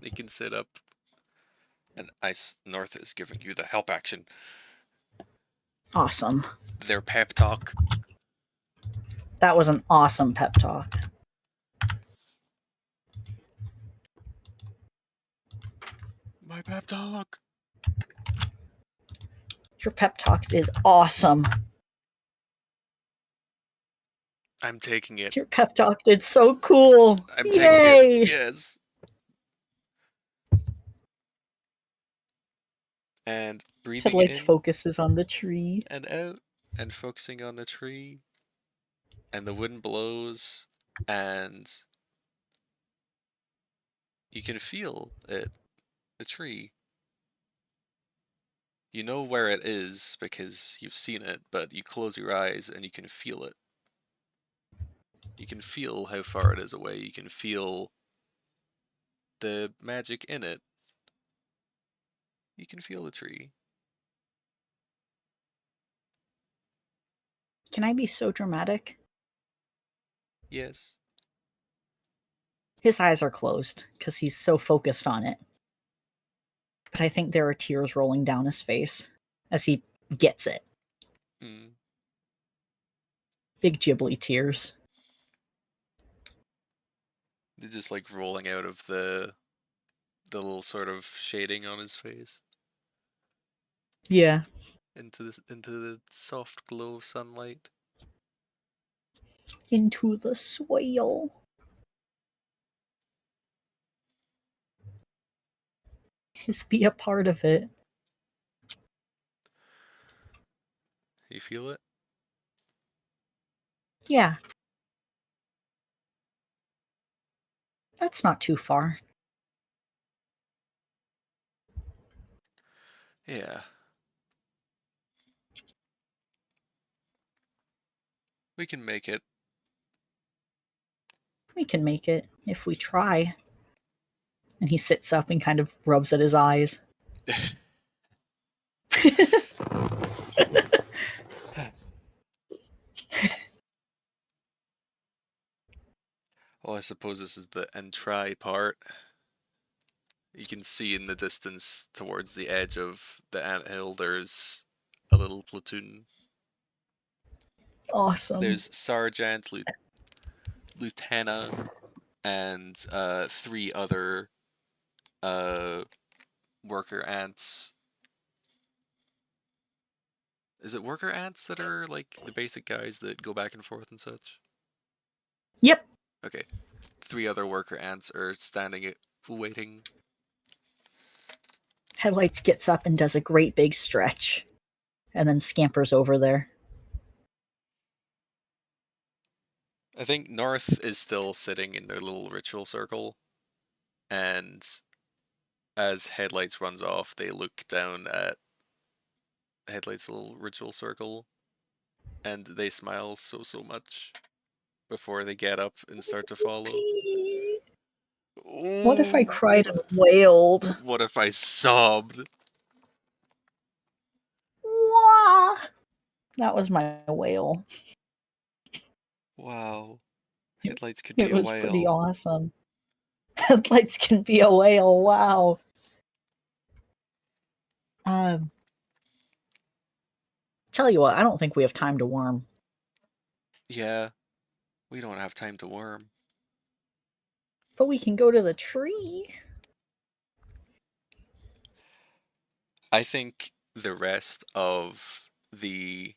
You can sit up. And Ice North is giving you the help action. Awesome. Their pep talk. That was an awesome pep talk. My pep talk. Your pep talk is awesome. I'm taking it. Your pep talk did so cool. I'm taking it. Yay! Yes. And breathing Headlights in focuses on the tree. and out and focusing on the tree. And the wind blows and you can feel it, the tree. You know where it is because you've seen it, but you close your eyes and you can feel it. You can feel how far it is away. You can feel the magic in it. You can feel the tree. Can I be so dramatic? Yes. His eyes are closed because he's so focused on it. But I think there are tears rolling down his face. as he gets it. Mm. Big Ghibli tears. They're just like rolling out of the little sort of shading on his face Yeah. into the soft glow of sunlight. Into the soil. Just be a part of it. You feel it? Yeah. That's not too far. Yeah. We can make it. We can make it if we try. And he sits up and kind of rubs at his eyes. Well, I suppose this is the entry part. You can see in the distance towards the edge of the anthill there's a little platoon. Awesome. There's Sergeant, Lieutenant, and three other uh, worker ants. Is it worker ants that are like the basic guys that go back and forth and such? Yep. Okay. Three other worker ants are standing waiting. Headlights gets up and does a great big stretch. And then scampers over there. I think North is still sitting in their little ritual circle, and as Headlights runs off, they look down at Headlights' little ritual circle, and they smile so much before they get up and start to follow. What if I Ooh, cried and wailed? what if I sobbed? Wah! That was my wail. Wow, It, Headlights could be it a was pretty whale. awesome. Headlights can be a whale. Wow. Um, tell you what, I don't think we have time to worm. Yeah, we don't have time to worm. But we can go to the tree. I think the rest of the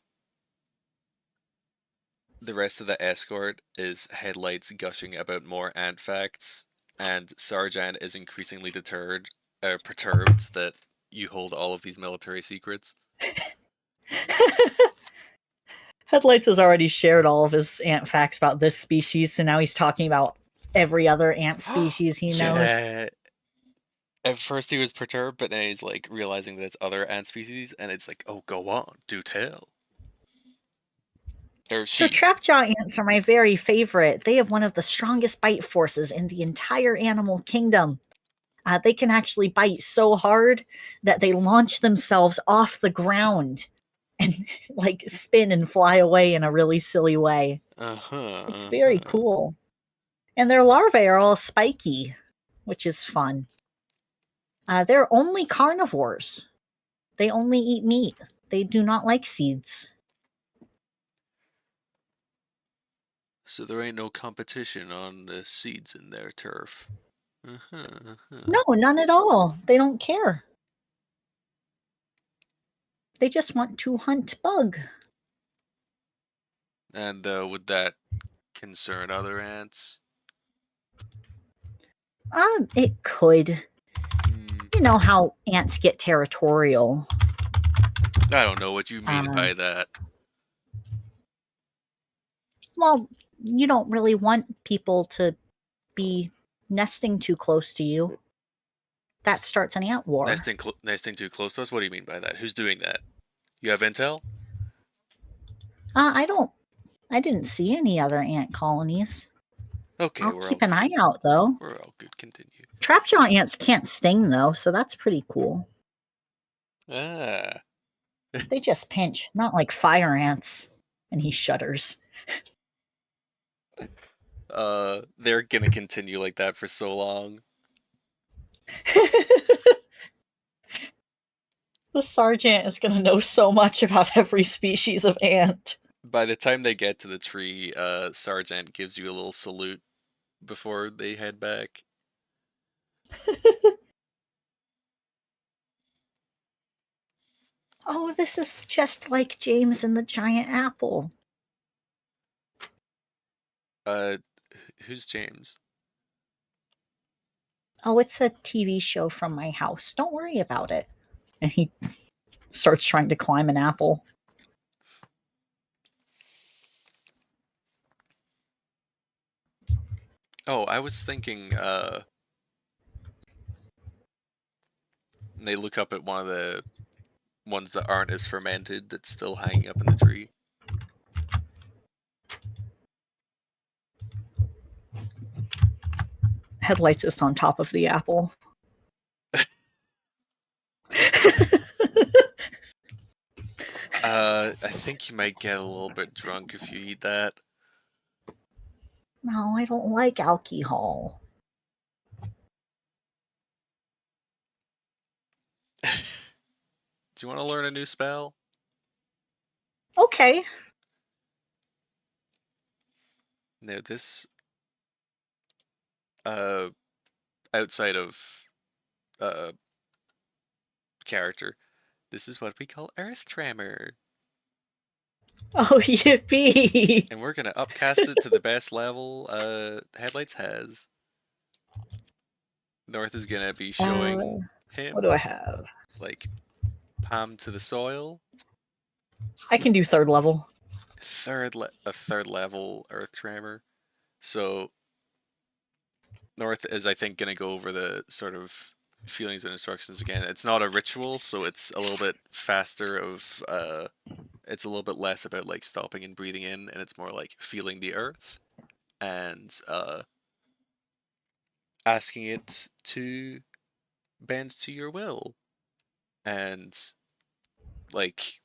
escort is Headlights gushing about more ant facts, and Sarjan is increasingly perturbed that you hold all of these military secrets. Headlights has already shared all of his ant facts about this species, so now he's talking about every other ant species he knows. Yeah. At first he was perturbed, but then he's like realizing that it's other ant species, and it's like, oh, go on, do tell. Or So she. trapjaw ants are my very favorite. They have one of the strongest bite forces in the entire animal kingdom. They can actually bite so hard that they launch themselves off the ground and like spin and fly away in a really silly way. Uh huh. It's Uh very huh. cool. And their larvae are all spiky, which is fun. They're only carnivores. They only eat meat. They do not like seeds. So there ain't no competition on the seeds in their turf. Uh huh. Uh-huh. No, none at all. They don't care. They just want to hunt bug. And would that concern other ants? It could. Hmm. You know how ants get territorial. I don't know what you mean Uh, by that. well, you don't really want people to be nesting too close to you. That starts an ant war. Nesting too close to us? What do you mean by that? Who's doing that? You have intel? I don't. I didn't see any other ant colonies. Okay, I'll we're all keep an eye good. out though. We're all good. Continue. Trapjaw ants can't sting though, so that's pretty cool. Ah. They just pinch, not like fire ants. And he shudders. They're gonna continue like that for so long. The sergeant is going to know so much about every species of ant. By the time they get to the tree, Sergeant gives you a little salute before they head back. Oh, this is just like James and the Giant Apple. Uh, who's James? Oh, it's a TV show from my house. Don't worry about it. And he starts trying to climb an apple. Oh, I was thinking, they look up at one of the ones that aren't as fermented that's still hanging up in the tree. Headlights is on top of the apple. I think you might get a little bit drunk if you eat that. No, I don't like alcohol. Do you want to learn a new spell? Okay. No, this, uh, outside of, uh, character, this is what we call Earth Tremor. Oh, yippee! And we're gonna upcast it to the best level, Headlights has. North is gonna be showing What do I him, have? like, palm to the soil. I can do third level. A third level Earth Tremor. So North is, I think, gonna go over the sort of feelings and instructions again. It's not a ritual, so it's a little bit faster of it's a little bit less about like stopping and breathing in, and it's more like feeling the earth and asking it to bend to your will, and like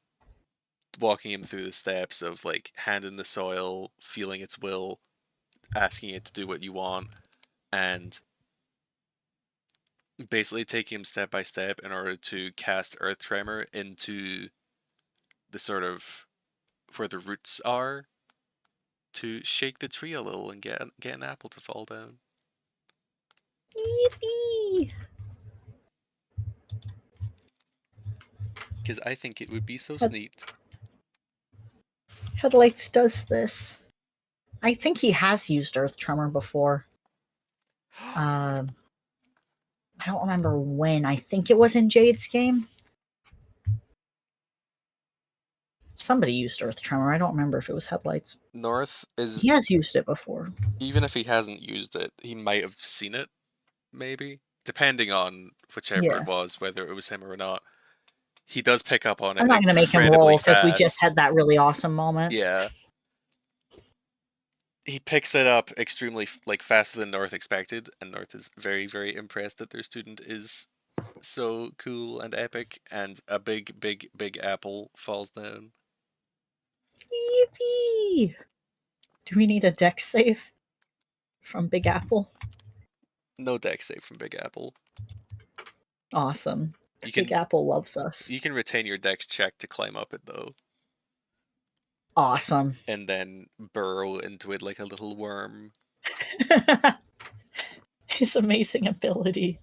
walking him through the steps of like hand in the soil, feeling its will, asking it to do what you want, and basically taking him step by step in order to cast Earth Tremor into the sort of where the roots are to shake the tree a little and get an apple to fall down. Yippee! Because I think it would be so Head- sneet. Headlights does this. I think he has used Earth Tremor before. I don't remember when. I think it was in Jade's game. Somebody used Earth Tremor. I don't remember if it was Headlights. North is, He has used it before. even if he hasn't used it, he might have seen it, maybe, depending on whichever Yeah. it was, whether it was him or not. He does pick up on I'm it not going to make him incredibly roll because we just fast. had that really awesome moment. Yeah. He picks it up extremely like faster than North expected, and North is very, very impressed that their student is so cool and epic, and a big, big, big apple falls down. Yippee! Do we need a deck save from Big Apple? No deck save from Big Apple. Awesome. You Big can Apple loves us. you can retain your dex check to climb up it though, Awesome. and then burrow into it like a little worm. His amazing ability.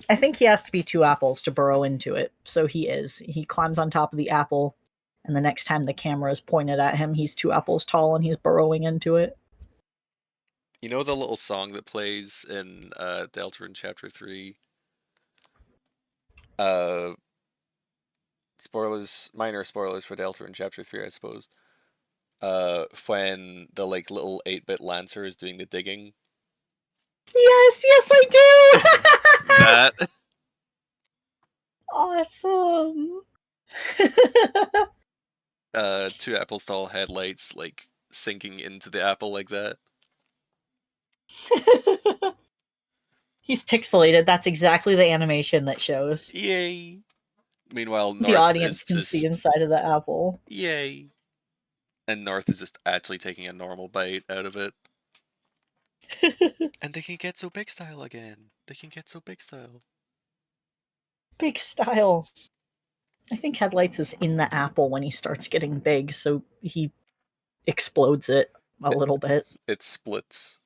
I think he has to be two apples to burrow into it. So he is. He climbs on top of the apple, and the next time the camera is pointed at him, he's two apples tall and he's burrowing into it. You know the little song that plays in Deltarune Chapter 3? Uh, spoilers, minor spoilers for Deltarune Chapter 3, I suppose. When the like little 8-bit Lancer is doing the digging. Yes, yes, I do! That. Awesome. Two apples tall headlights like sinking into the apple like that. He's pixelated. That's exactly the animation that shows. Yay! Meanwhile, The North audience is can see just inside of the apple. yay, and North is just actually taking a normal bite out of it. And they can get so big style again. They can get so big style. Big style. I think Headlights is in the apple when he starts getting big, so he explodes it a It, little bit. it splits.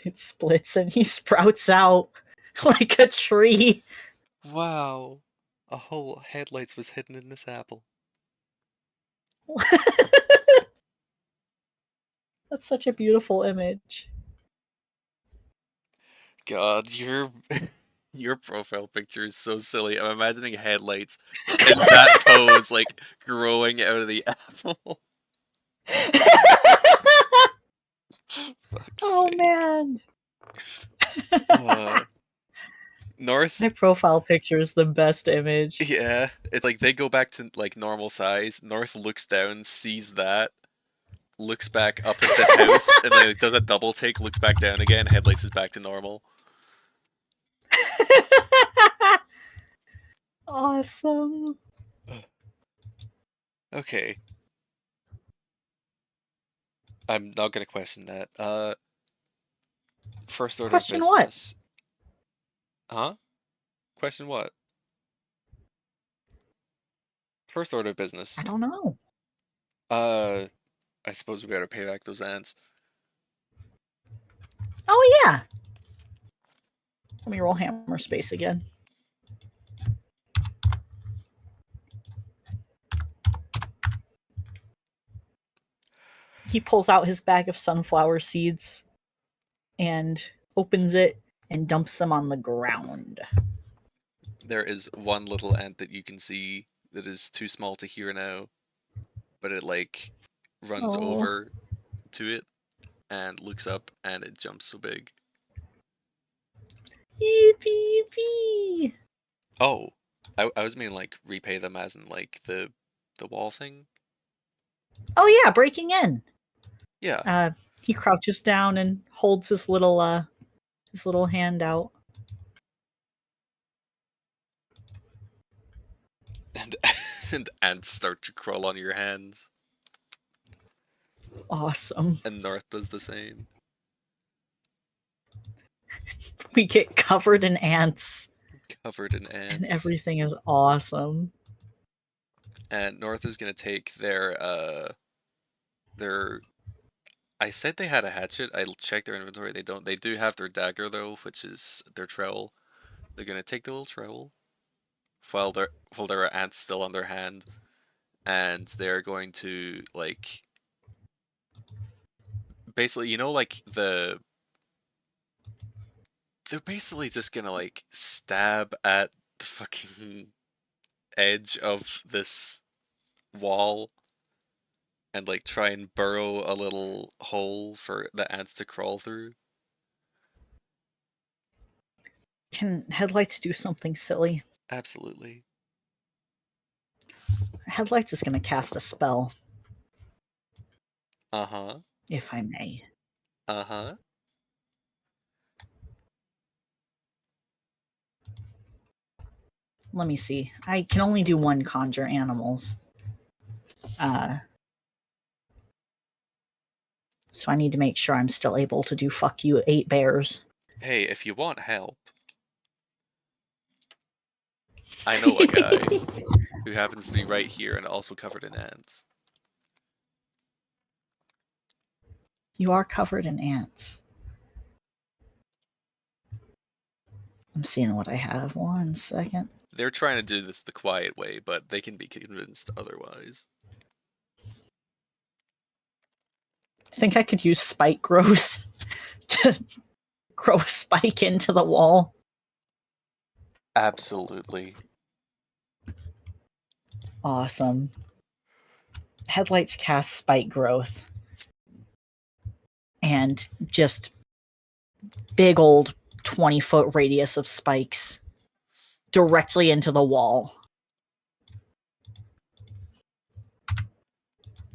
It splits and he sprouts out like a tree. Wow. A whole headlights was hidden in this apple. That's such a beautiful image. God, your your profile picture is so silly. I'm imagining headlights in that pose, like growing out of the apple. Fuck's Oh sake. man. Uh, North, My profile picture is the best image. yeah, it's like they go back to like normal size. North looks down, sees that, looks back up at the house, and then does a double take, looks back down again. Headlights is back to normal. Awesome. Okay, I'm not gonna question that. First order of Question what? business. Huh? Question what? First order of business. I don't know. Uh, I suppose we better pay back those ants. Oh yeah. Let me roll hammer space again. He pulls out his bag of sunflower seeds and opens it and dumps them on the ground. There is one little ant that you can see that is too small to hear now, but it like runs Oh. over to it and looks up and it jumps so big. Yippee yippee. Oh, I was meaning like repay them as in like the wall thing. Oh yeah, breaking in. Yeah, He crouches down and holds his little hand out. and and ants start to crawl on your hands, Awesome. and North does the same. We get covered in ants Covered in and ants. everything is awesome. And North is gonna take their. I said they had a hatchet. I checked their inventory. They don't. They do have their dagger though, which is their trowel. They're gonna take the little trowel while there are ants still on their hand, and they're going to like basically, like they're basically just gonna like stab at the fucking edge of this wall and like try and burrow a little hole for the ants to crawl through. Can Headlights do something silly? Absolutely. Headlights is going to cast a spell, Uh-huh. if I may. Uh-huh. Let me see. I can only do one conjure animals. Uh, so I need to make sure I'm still able to do fuck you 8 bears. Hey, if you want help, I know a guy who happens to be right here and also covered in ants. You are covered in ants. I'm seeing what I have. 1 second. They're trying to do this the quiet way, but they can be convinced otherwise. I think I could use spike growth to grow a spike into the wall. Absolutely. Awesome. Headlights cast spike growth. And just big old 20-foot radius of spikes directly into the wall.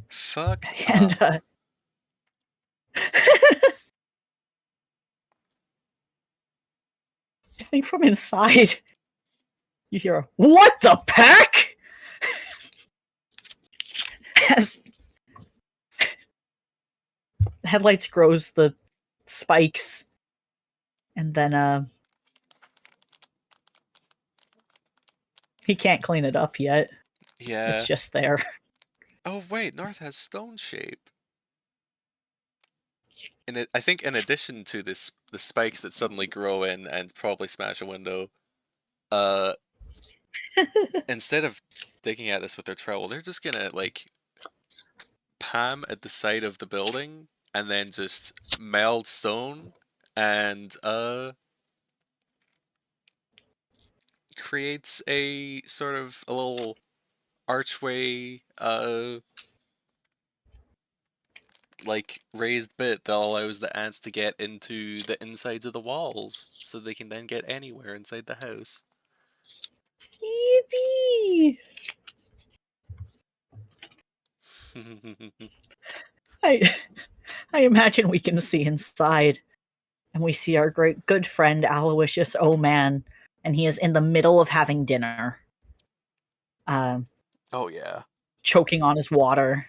Fucked And up. I think from inside, you hear a, "What the peck?" As Headlights grows the spikes, and then He can't clean it up yet. It's Yeah. just there. Oh wait, North has stone shape. And I think in addition to the spikes that suddenly grow in and probably smash a window, uh, instead of digging at this with their trowel, they're just gonna like palm at the side of the building and then just meld stone and creates a sort of a little archway like raised bit that allows the ants to get into the insides of the walls so they can then get anywhere inside the house. Yippee! I I imagine we can see inside, and we see our great good friend Aloysius O Man, and he is in the middle of having dinner, um, Oh yeah. choking on his water.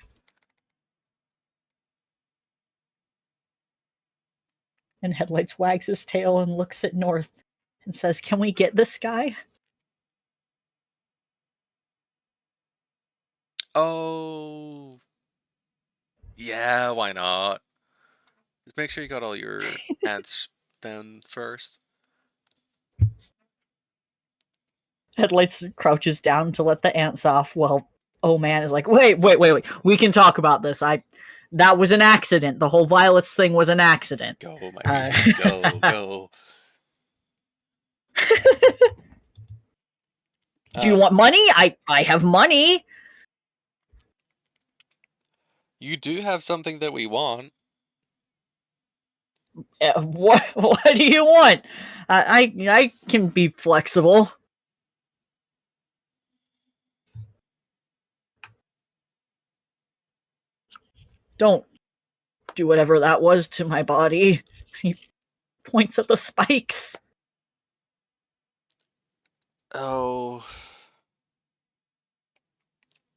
And Headlights wags his tail and looks at North and says, "Can we get this guy?" Oh yeah, why not? Just make sure you got all your ants down first. Headlights crouches down to let the ants off while Oh Man is like, wait. We can talk about this. That was an accident. The whole violets thing was an accident. Go, my Uh, regens, go, go. do you want money? I have money. You do have something that we want. What do you want? I can be flexible. Don't do whatever that was to my body. He points at the spikes. Oh,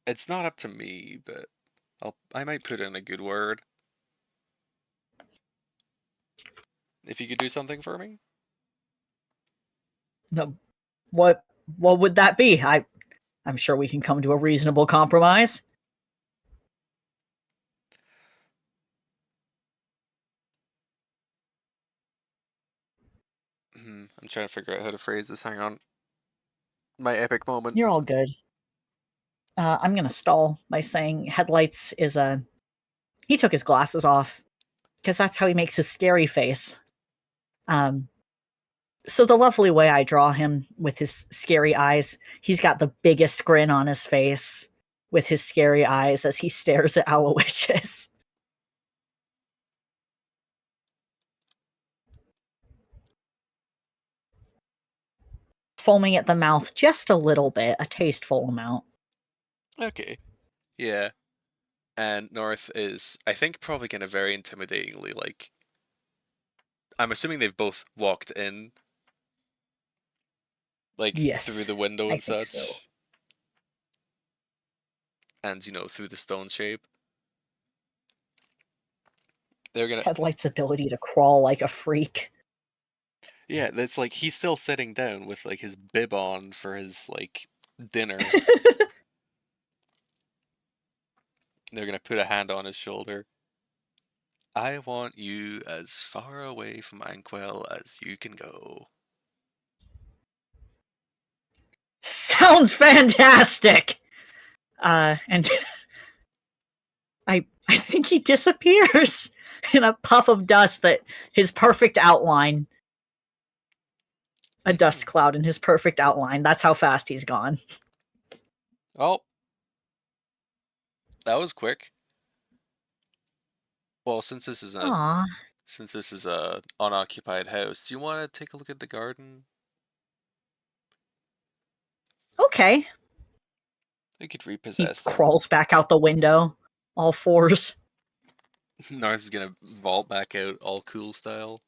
it's not up to me, but I might put in a good word. If you could do something for me? No, what would that be? I'm sure we can come to a reasonable compromise. I'm trying to figure out how to phrase this. Hang on. My epic moment. You're all good. I'm gonna stall by saying Headlights is a. He took his glasses off because that's how he makes his scary face. Um, so the lovely way I draw him with his scary eyes, he's got the biggest grin on his face with his scary eyes as he stares at Aloysius. Foaming at the mouth just a little bit, a tasteful amount. Okay. Yeah. And North is, I think, probably gonna very intimidatingly, like, I'm assuming they've both walked in, like, through Yes, the window I and think so. such, and, through the stone shape. They're gonna, Headlight's ability to crawl like a freak. yeah, that's like, he's still sitting down with, like, his bib on for his, like, dinner. They're gonna put a hand on his shoulder. I want you as far away from Anquil as you can go. Sounds fantastic. And I think he disappears in a puff of dust that his perfect outline. A dust cloud in his perfect outline. That's how fast he's gone. Oh, that was quick. Well, Aw. since this is a unoccupied house, do you want to take a look at the garden? Okay. We could He repossess them. crawls back out the window, all fours. Narth is gonna vault back out all cool style.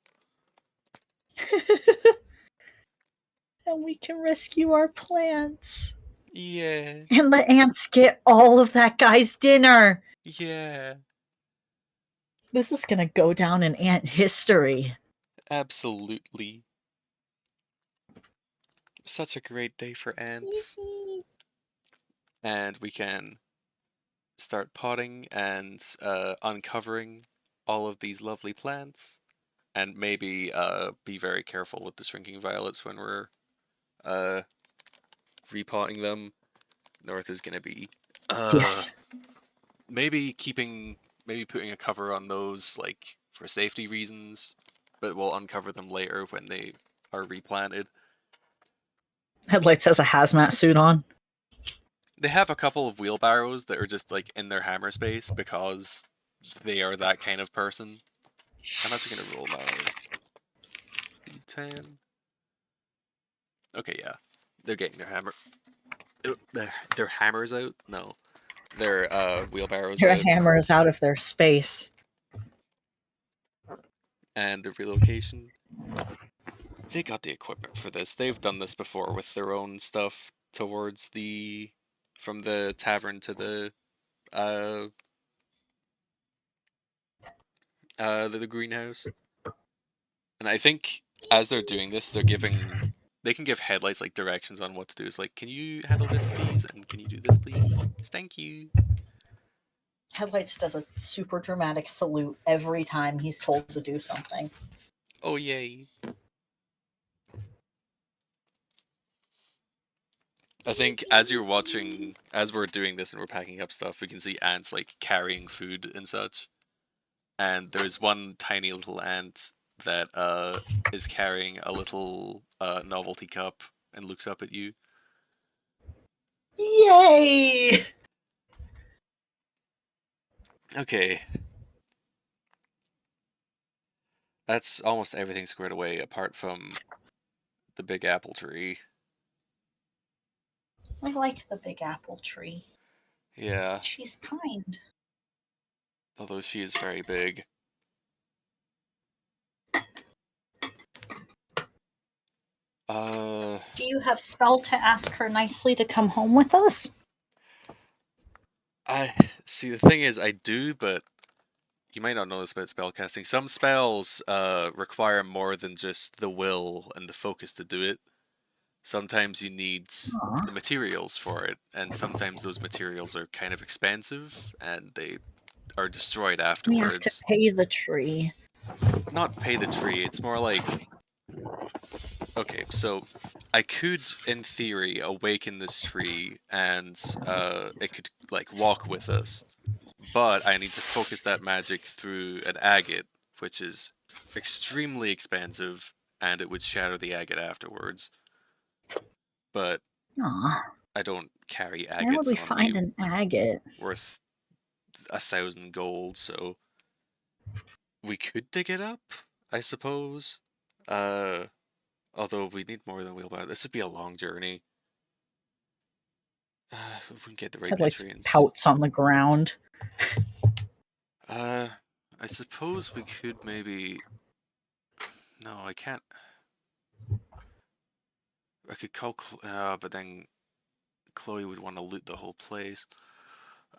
And we can rescue our plants. Yeah, And the ants get all of that guy's dinner. yeah, This is gonna go down in ant history. absolutely. Such a great day for ants. and we can start potting and uncovering all of these lovely plants, and maybe be very careful with the shrinking violets when we're uh, repotting them. North is gonna be uh, Yes. maybe keeping maybe putting a cover on those like for safety reasons, but we'll uncover them later when they are replanted. Headlights has a hazmat suit on. They have a couple of wheelbarrows that are just like in their hammer space because they are that kind of person. I'm actually gonna roll my d10. Okay, yeah, they're getting their hammer. Their hammers out. No, their wheelbarrows Their out, hammer is out of their space. and the relocation. They got the equipment for this. They've done this before with their own stuff towards the from the tavern to uh the greenhouse. And I think as they're doing this, they can give headlights like directions on what to do. It's like, can you handle this please? And can you do this please? Thank you. Headlights does a super dramatic salute every time he's told to do something. Oh yay. I think as you're watching, as we're doing this and we're packing up stuff, we can see ants like carrying food and such. And there's one tiny little ant that is carrying a little novelty cup and looks up at you. Yay! Okay, that's almost everything squared away apart from the big apple tree. I like the big apple tree. Yeah, She's kind. although she is very big. Uh, Do you have spell to ask her nicely to come home with us? I see. The thing is, I do, but you might not know this about spellcasting. Some spells require more than just the will and the focus to do it. Sometimes you need the Aw. materials for it, and sometimes those materials are kind of expensive and they are destroyed We have to afterwards. pay the tree. Not pay the tree, it's more like, okay, so I could, in theory, awaken this tree and it could like walk with us, but I need to focus that magic through an agate, which is extremely expensive, and it would shatter the agate afterwards. But Aw. I don't carry Where would agates we on me find an agate? worth 1,000 gold, so we could dig it up, I suppose. Uh, Although we need more than wheelbarrow. This would be a long journey. If we can get the right Headlights nutrients. pouts on the ground. Uh, I suppose we could maybe. No, I can't. I could call, but then Chloe would want to loot the whole place.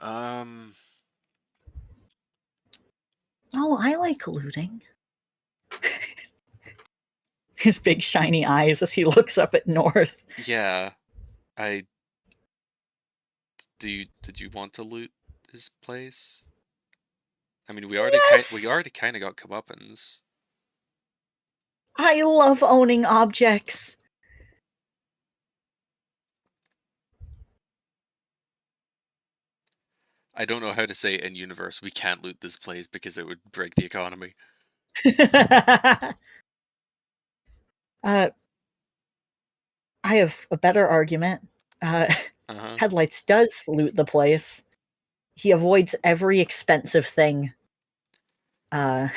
Um, Oh, I like looting. His big shiny eyes as he looks up at North. yeah. I did you want to loot this place? I mean, we Yes! already kind of got comeuppance. I love owning objects. I don't know how to say in universe we can't loot this place because it would break the economy. uh, I have a better argument. Uh huh. Headlights does loot the place. He avoids every expensive thing. Uh,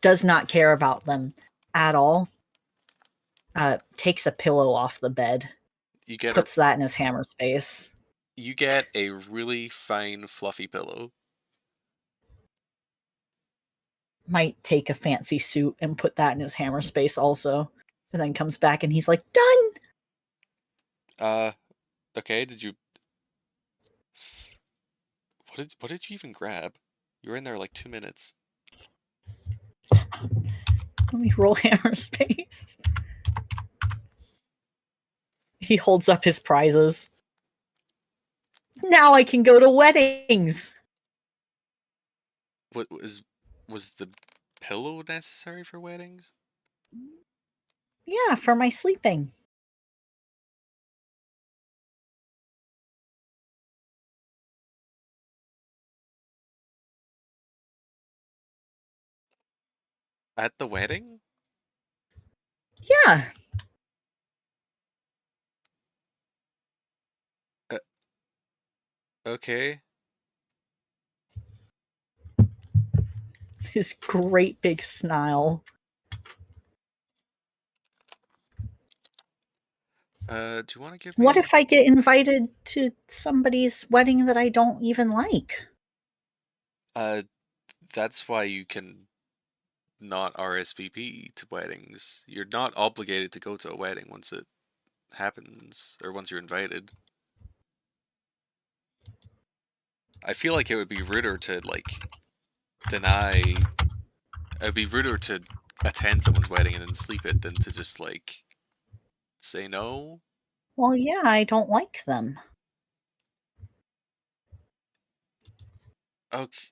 does not care about them at all. Takes a pillow off the bed, You get a puts that in his hammer space. you get a really fine fluffy pillow. Might take a fancy suit and put that in his hammer space also. And then comes back and he's like, done! Uh, okay. What did you even grab? You were in there like 2 minutes. Let me roll hammer space. He holds up his prizes. Now I can go to weddings. What was the pillow necessary for weddings? Yeah, for my sleeping. At the wedding? Yeah. Uh, okay. His great big smile. Do you want to give What me? if I get invited to somebody's wedding that I don't even like? Uh, that's why you can not RSVP to weddings. You're not obligated to go to a wedding once it happens or once you're invited. I feel like it would be ruder to like deny. It would be ruder to attend someone's wedding and then sleep it than to just like say no. Well, yeah, I don't like them. Okay,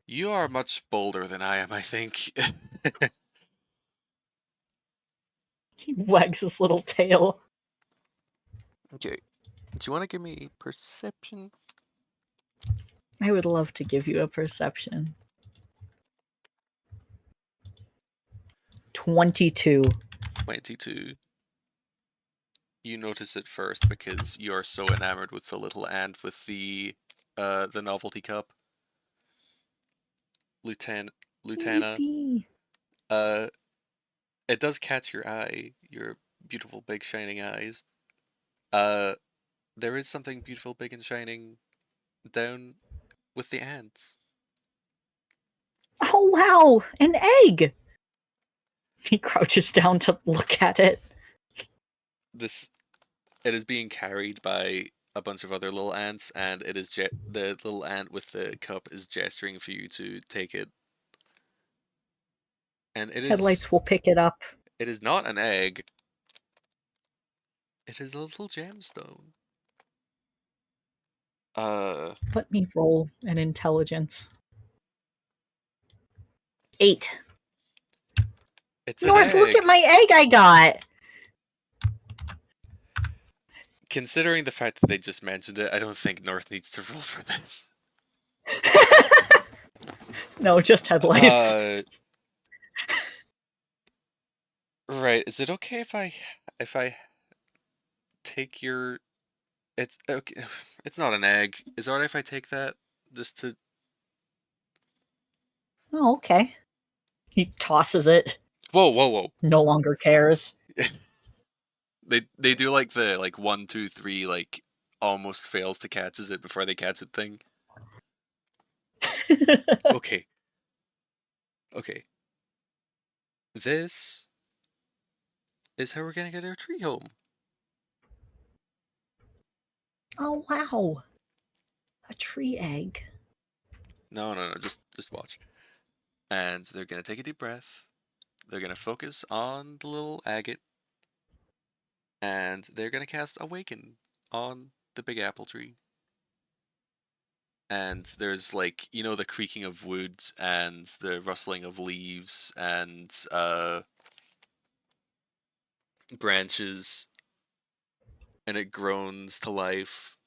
you are much bolder than I am, I think. He wags his little tail. Okay, do you want to give me a perception? I would love to give you a perception. 22. 22. You notice it first because you are so enamored with the little ant with the novelty cup. Lieutenant Lieutenant. Baby. Uh it does catch your eye, your beautiful big shining eyes. Uh there is something beautiful, big and shining down with the ants. Oh, wow, an egg. He crouches down to look at it. This it is being carried by a bunch of other little ants, and it is the little ant with the cup is gesturing for you to take it. And Headlights will pick it up. it is not an egg. It is a little gemstone. Uh, Let me roll an intelligence. 8. it's an North, look at egg. my egg I got. Considering the fact that they just mentioned it, I don't think North needs to roll for this. No, just headlights. Uh, right. Is it okay if I take your? It's okay. It's not an egg. Is it alright if I take that just to? Oh, okay. He tosses it. Whoa, whoa, whoa! No longer cares. They do like the like 1, 2, 3 like almost fails to catches it before they catch it thing. Okay, okay. This is how we're gonna get our tree home. Oh, wow. A tree egg. No, no, no. Just watch. And they're gonna take a deep breath. They're gonna focus on the little agate, and they're gonna cast Awaken on the big apple tree. And there's like the creaking of wood and the rustling of leaves and branches, and it groans to life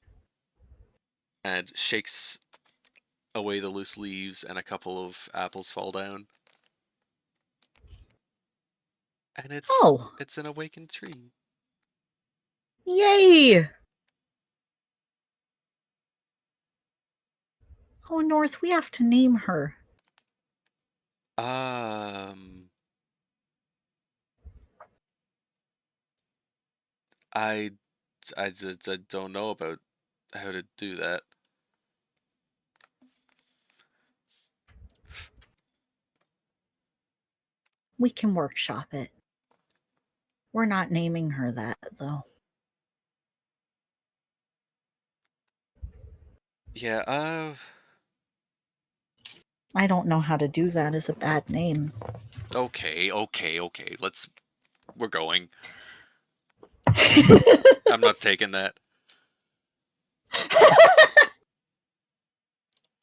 and shakes away the loose leaves, and a couple of apples fall down. And Oh, it's an awakened tree. yay. Oh, North, we have to name her. Um, I I don't know about how to do that. We can workshop it. We're not naming her that, though. Yeah, I don't know how to do that as a bad name. okay. We're going. I'm not taking that.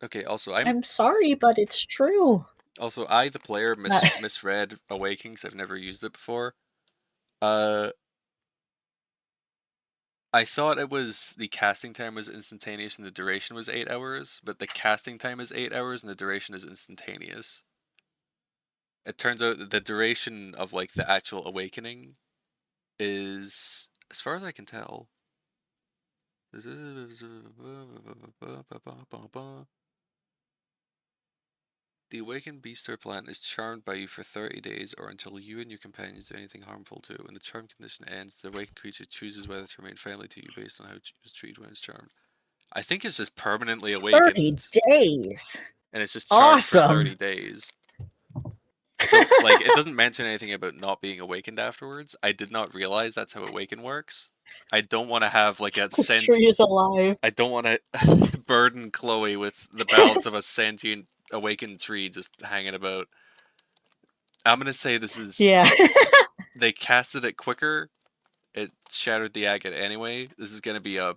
Okay, I'm sorry, but it's true. I the player That- misread Awakening 'cause I've never used it before. Uh I thought it was the casting time was instantaneous and the duration was 8 hours, but the casting time is 8 hours and the duration is instantaneous. It turns out that the duration of like the actual awakening is, as far as I can tell, the awakened beast or plant is charmed by you for 30 days or until you and your companions do anything harmful to it. When the charm condition ends, the awakened creature chooses whether to remain friendly to you based on how it was treated when it's charmed. I think it's just permanently 30 awakened, days. and it's just charmed for Awesome. 30 days. So, like, it doesn't mention anything about not being awakened afterwards. I did not realize that's how awaken works. I don't want to have, like, a This sense. tree is alive. I don't want to burden Chloe with the balance of a sentient awakened tree just hanging about. I'm going to say this is. Yeah. They casted it quicker. It shattered the agate anyway. This is going to be a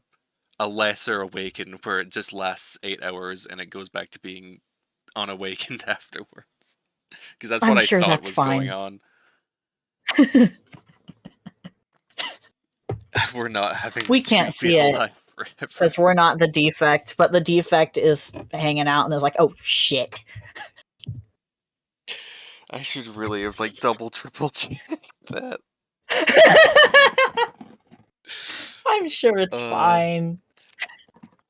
lesser awaken where it just lasts 8 hours and it goes back to being unawakened afterwards. Because that's what I'm I sure thought that's was going fine. on. We're not having We this tree can't be see it alive forever. because we're not the defect, but the defect is hanging out and is like, oh shit. I should really have like double, triple checked that. I'm sure it's Uh, fine.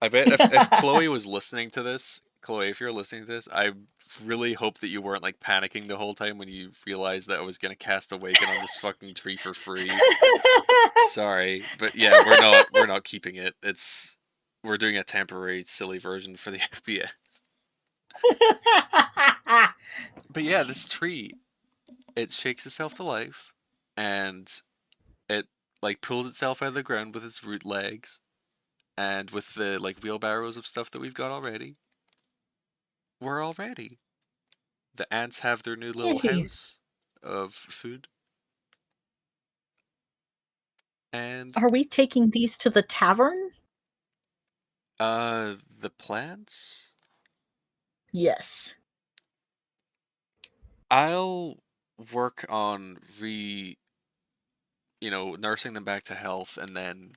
I bet if Chloe was listening to this, Chloe, if you're listening to this, I really hope that you weren't like panicking the whole time when you realized that I was gonna cast Awaken on this fucking tree for free. Sorry, but yeah, we're not keeping it. We're doing a temporary silly version for the FPS. But yeah, this tree, it shakes itself to life, and it like pulls itself out of the ground with its root legs, and with the like wheelbarrows of stuff that we've got already, we're all ready. The ants have their new little Yay. house of food, and Are we taking these to the tavern? the plants. Yes. I'll work on nursing them back to health, and then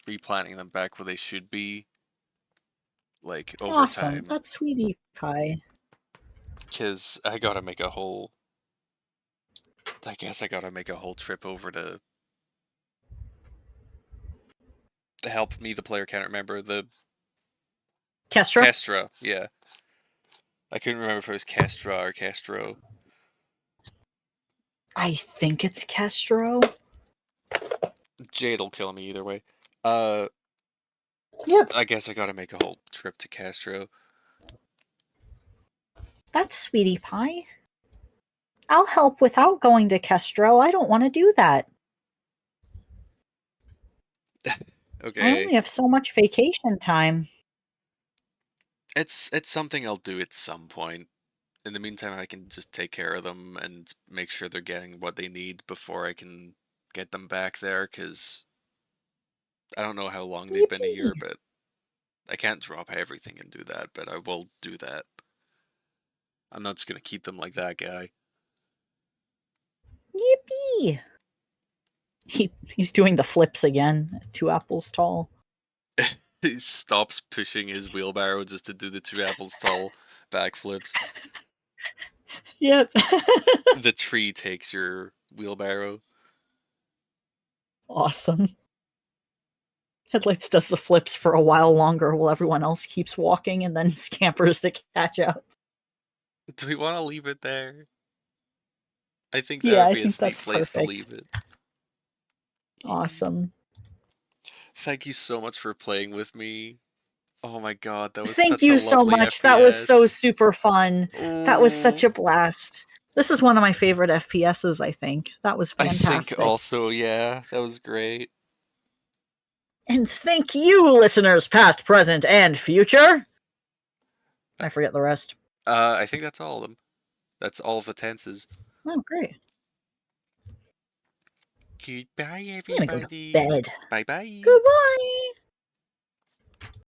replanting them back where they should be, like over Awesome. time. That's sweetie pie. Cause I guess I gotta make a whole trip over to help me, the player can't remember the Kestra? Kestra. Yeah, I couldn't remember if it was Kestra or Kestro. I think it's Kestro. Jade'll kill me either way. Uh, Yep. I guess I gotta make a whole trip to Castro. That's sweetie pie. I'll help without going to Kestro. I don't want to do that. I Okay, only have so much vacation time. it's something I'll do at some point. In the meantime, I can just take care of them and make sure they're getting what they need before I can get them back there. Cause I don't know how long they've been Yippee. here, but I can't drop everything and do that. But I will do that. I'm not just gonna keep them like that guy. Yippee. He's doing the flips again. 2 apples tall. He stops pushing his wheelbarrow just to do the 2 apples tall backflips. Yep. The tree takes your wheelbarrow. Awesome. Headlights does the flips for a while longer while everyone else keeps walking and then scampers to catch up. Do we want to leave it there? I think that Yeah, would I be a think steep that's place to perfect. leave it. Awesome. Thank you so much for playing with me. Oh my god, that was Thank such a you so lovely much. That was so FPS. super fun. That was such Oh, a blast. This is one of my favorite FPSs, I think. That was I think fantastic. also, yeah, that was great. And thank you, listeners, past, present, and future. I forget the rest. I think that's all of them. That's all of the tenses. Oh, great. Goodbye, I'm gonna go to everybody. bed. Bye bye. Goodbye.